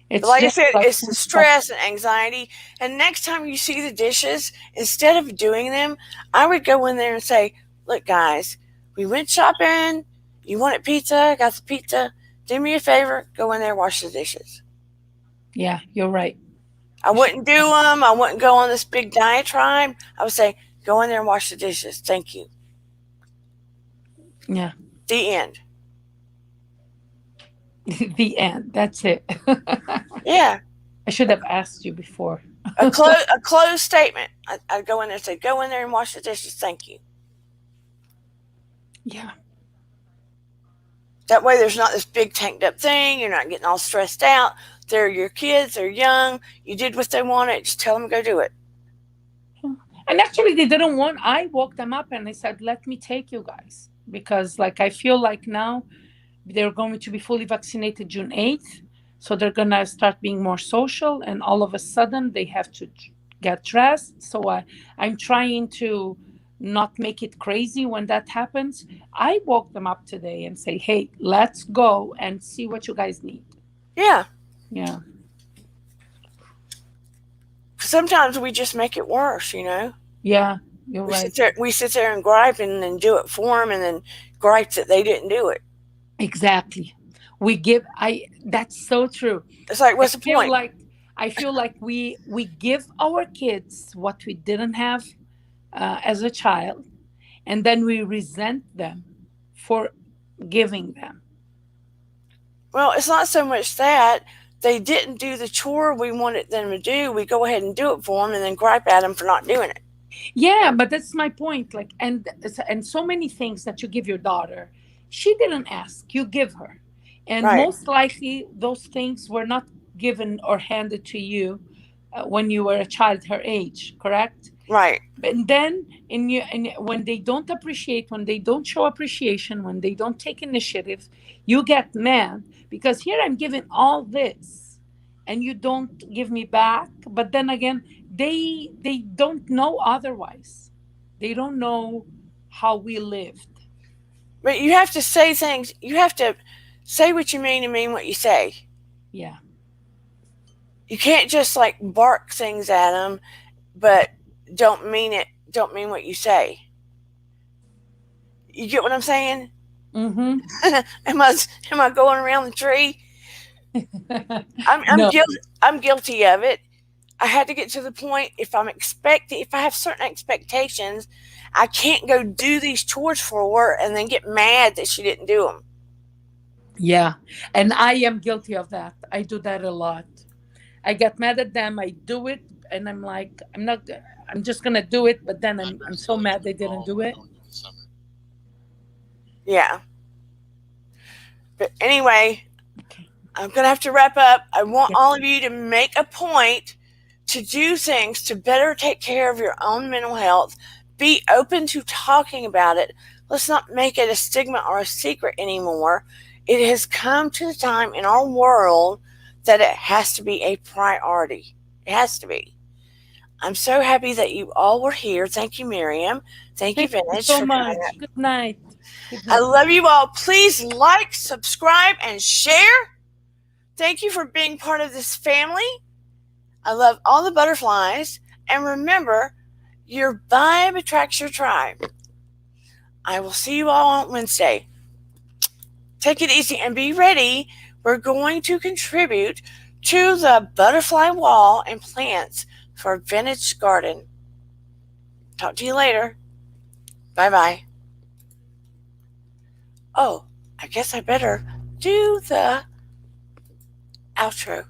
It's Like I just said, like it's the stress and anxiety. And next time you see the dishes, instead of doing them, I would go in there and say, "Look, guys, we went shopping. You wanted pizza, got the pizza. Do me a favor, go in there, wash the dishes." Yeah, you're right. I wouldn't do them. I wouldn't go on this big diatribe. I would say, "Go in there and wash the dishes. Thank you." Yeah, The end. the end. That's it. Yeah. I should have asked you before. A closed statement. I'd go in there and say, "Go in there and wash the dishes. Thank you." Yeah, That way, there's not this big tanked up thing. You're not getting all stressed out. They're your kids. They're young. You did what they wanted. Just tell them to go do it. and actually, they didn't want. I woke them up and I said, "Let me take you guys," because like I feel like now they're going to be fully vaccinated June 8th. So they're going to start being more social. And all of a sudden, they have to get dressed. So I'm trying to not make it crazy when that happens. I woke them up today and say, hey, let's go and see what you guys need. Yeah. Yeah. Sometimes we just make it worse. Yeah. You're We right. sit there and gripe and then do it for them, and then gripe that they didn't do it. Exactly. That's so true. It's like, I what's the feel point? like I feel like we give our kids what we didn't have as a child, and then we resent them for giving them. Well, it's not so much that they didn't do the chore we wanted them to do. We go ahead and do it for them, and then gripe at them for not doing it. Yeah, but that's my point. Like, and so many things that you give your daughter, she didn't ask. You give her, and Right. most likely those things were not given or handed to you when you were a child her age. Correct? Right. And then when they don't appreciate, when they don't show appreciation, when they don't take initiative, you get mad because here I'm giving all this and you don't give me back. But then again, they don't know otherwise. They don't know how we lived. But you have to say things. You have to say what you mean and mean what you say. Yeah. You can't just like bark things at them, but don't mean it. Don't mean what you say. You get what I'm saying? Mm-hmm. am I am I going around the tree? I'm No. guilty. I'm guilty of it. I had to get to the point if I have certain expectations, I can't go do these chores for her and then get mad that she didn't do them. Yeah. And I am guilty of that. I do that a lot. I get mad at them. I do it, and I'm like, I'm not. I'm just gonna do it, but then I'm so mad they didn't do it. Yeah. But anyway, Okay. I'm gonna have to wrap up. I want Yeah. all of you to make a point to do things to better take care of your own mental health. Be open to talking about it. Let's not make it a stigma or a secret anymore. It has come to the time in our world that it has to be a priority. It has to be. I'm so happy that you all were here. Thank you, Miriam. Thank you, Thank you Vintage, so for coming much. up. Good night. Good I night. love you all. Please like, subscribe, and share. Thank you for being part of this family. I love all the butterflies. And remember, your vibe attracts your tribe. I will see you all on Wednesday. Take it easy and be ready. We're going to contribute to the butterfly wall and plants for Vintage Garden. Talk to you later. Bye bye. Oh, I guess I better do the outro.